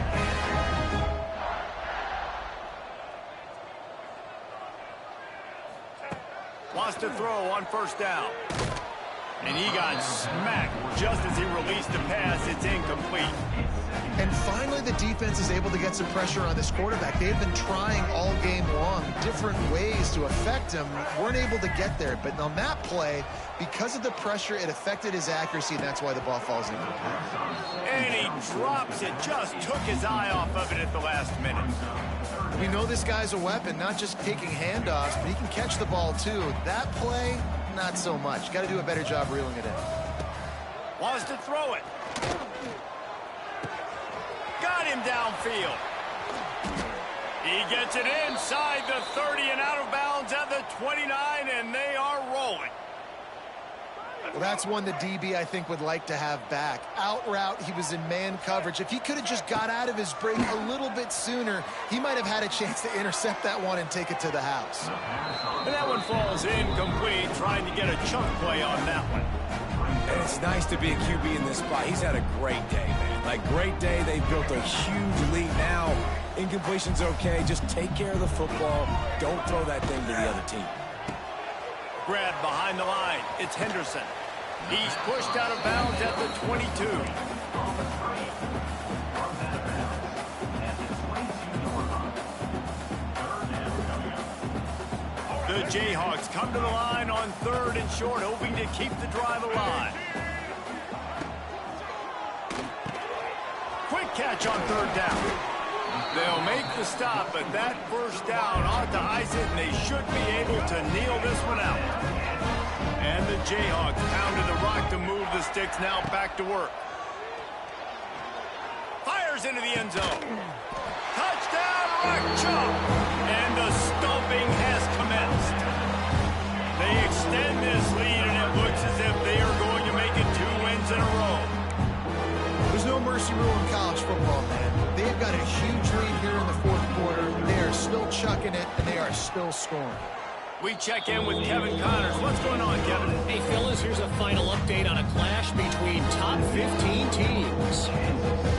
Wants to throw on first down. And he got smacked just as he released the pass. It's incomplete. And finally, the defense is able to get some pressure on this quarterback. They've been trying all game long different ways to affect him. Weren't able to get there. But on that play, because of the pressure, it affected his accuracy, and that's why the ball falls incomplete. And he drops it. Just took his eye off of it at the last minute. We know this guy's a weapon, not just taking handoffs, but he can catch the ball, too. That play, not so much. Got to do a better job reeling it in. Wants to throw it. Got him downfield. He gets it inside the 30 and out of bounds at the 29, and they are rolling. Well, that's one the DB, I think, would like to have back. Out route, he was in man coverage. If he could have just got out of his break a little bit sooner, he might have had a chance to intercept that one and take it to the house. And that one falls incomplete, trying to get a chunk play on that one. And it's nice to be a QB in this spot. He's had a great day, man. Like, great day. They've built a huge lead now. Incompletion's okay. Just take care of the football. Don't throw that thing to the other team. Grab behind the line. It's Henderson. He's pushed out of bounds at the 22. The Jayhawks come to the line on 3rd and short, hoping to keep the drive alive. Quick catch on 3rd down. They'll make the stop, but that first down ought to ice it, and they should be able to kneel this one out. And the Jayhawks pounded the rock to move the sticks, now back to work. Fires into the end zone. Touchdown, Rock Chalk! And the stomping has commenced. They extend this lead, and it looks as if they are going to make it 2 wins in a row. There's no mercy rule in college football, man. They've got a huge lead here in the 4th quarter. They are still chucking it, and they are still scoring. We check in with Kevin Connors. What's going on, Kevin? Hey, fellas, here's a final update on a clash between top 15 teams.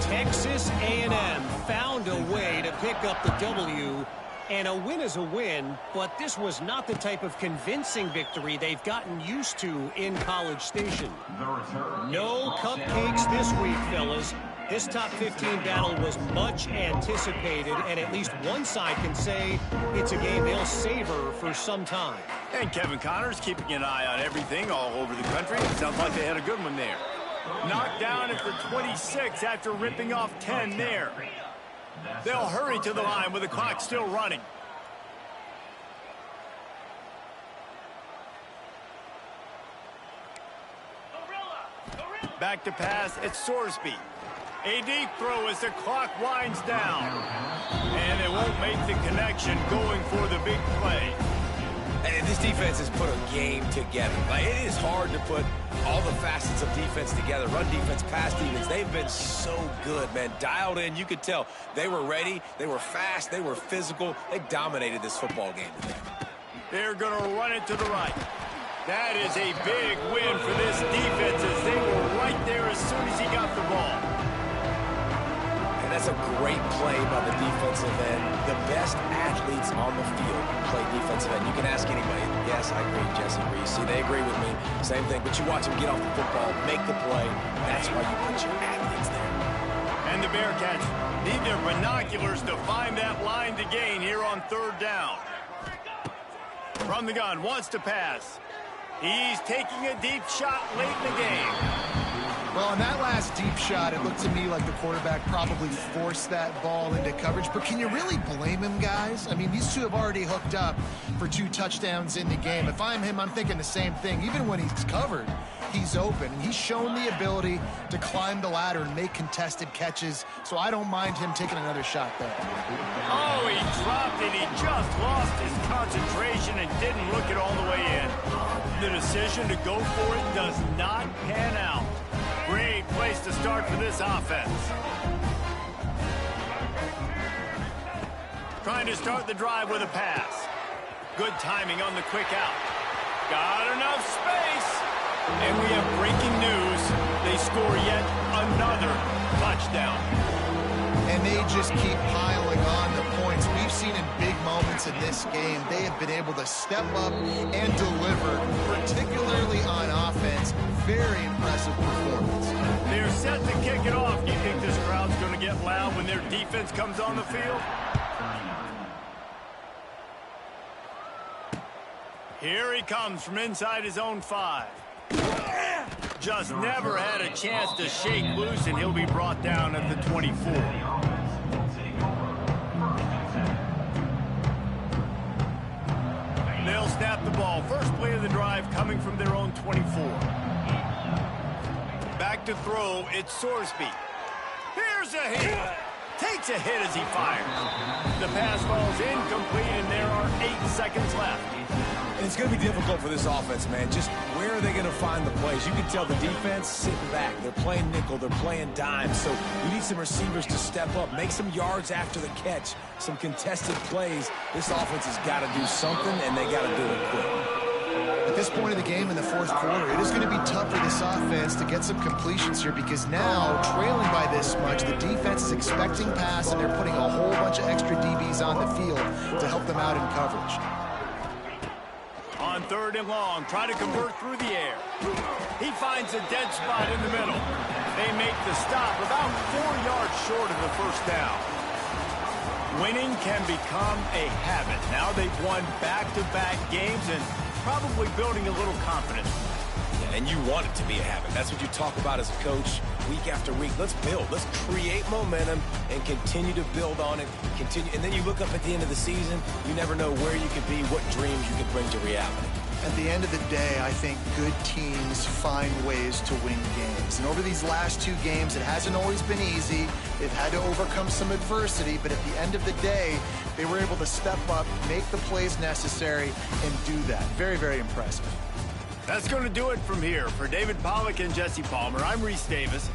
Texas A&M found a way to pick up the W, and a win is a win, but this was not the type of convincing victory they've gotten used to in College Station. No cupcakes this week, fellas. This top 15 battle was much anticipated, and at least one side can say it's a game they'll savor for some time. And Kevin Connors keeping an eye on everything all over the country. Sounds like they had a good one there. Knocked down at the 26 after ripping off 10 there. They'll hurry to the line with the clock still running. Back to pass, it's Sorsby. A deep throw as the clock winds down. And it won't make the connection going for the big play. And this defense has put a game together. Like, it is hard to put all the facets of defense together. Run defense, pass defense. They've been so good, man. Dialed in. You could tell they were ready. They were fast. They were physical. They dominated this football game today. They're going to run it to the right. That is a big win for this defense as they were right there as soon as he got the ball. And that's a great play by the defensive end. The best athletes on the field play defensive end. You can ask anybody. Yes, I agree, Jesse Reese. See, they agree with me. Same thing. But you watch them get off the football, make the play. That's why you put your athletes there. And the Bearcats need their binoculars to find that line to gain here on third down. From the gun, wants to pass. He's taking a deep shot late in the game. Well, on that last deep shot, it looked to me like the quarterback probably forced that ball into coverage. But can you really blame him, guys? I mean, these two have already hooked up for 2 touchdowns in the game. If I'm him, I'm thinking the same thing. Even when he's covered, he's open. And he's shown the ability to climb the ladder and make contested catches. So I don't mind him taking another shot there. Oh, he dropped it. He just lost his concentration and didn't look it all the way in. The decision to go for it does not pan out. Great place to start for this offense. Trying to start the drive with a pass. Good timing on the quick out. Got enough space. And we have breaking news. They score yet another touchdown. And they just keep piling on the points. We've seen in big moments in this game, they have been able to step up and deliver, particularly on offense. Very impressive performance. They're set to kick it off. Do you think this crowd's going to get loud when their defense comes on the field? Here he comes from inside his own 5. Just never had a chance to shake loose, and he'll be brought down at the 24. They'll snap the ball. First play of the drive coming from their own 24. Back to throw, it's Sorsby. Here's a hit. Takes a hit as he fires. The pass falls incomplete, and there are 8 seconds left. And it's going to be difficult for this offense, man. Just where are they going to find the plays? You can tell the defense sitting back. They're playing nickel. They're playing dime. So we need some receivers to step up, make some yards after the catch, some contested plays. This offense has got to do something, and they got to do it quick. At this point of the game in the fourth quarter, it is going to be tough for this offense to get some completions here because now, trailing by this much, the defense is expecting pass, and they're putting a whole bunch of extra DBs on the field to help them out in coverage. On third and long, try to convert through the air. He finds a dead spot in the middle. They make the stop about 4 yards short of the first down. Winning can become a habit. Now they've won back-to-back games and probably building a little confidence. Yeah, and you want it to be a habit. That's what you talk about as a coach week after week. Let's build. Let's create momentum and continue to build on it. Continue, and then you look up at the end of the season, you never know where you could be, what dreams you could bring to reality. At the end of the day, I think good teams find ways to win games. And over these last 2 games, it hasn't always been easy. They've had to overcome some adversity, but at the end of the day, they were able to step up, make the plays necessary, and do that. Very, very impressive. That's going to do it from here. For David Pollack and Jesse Palmer, I'm Reese Davis.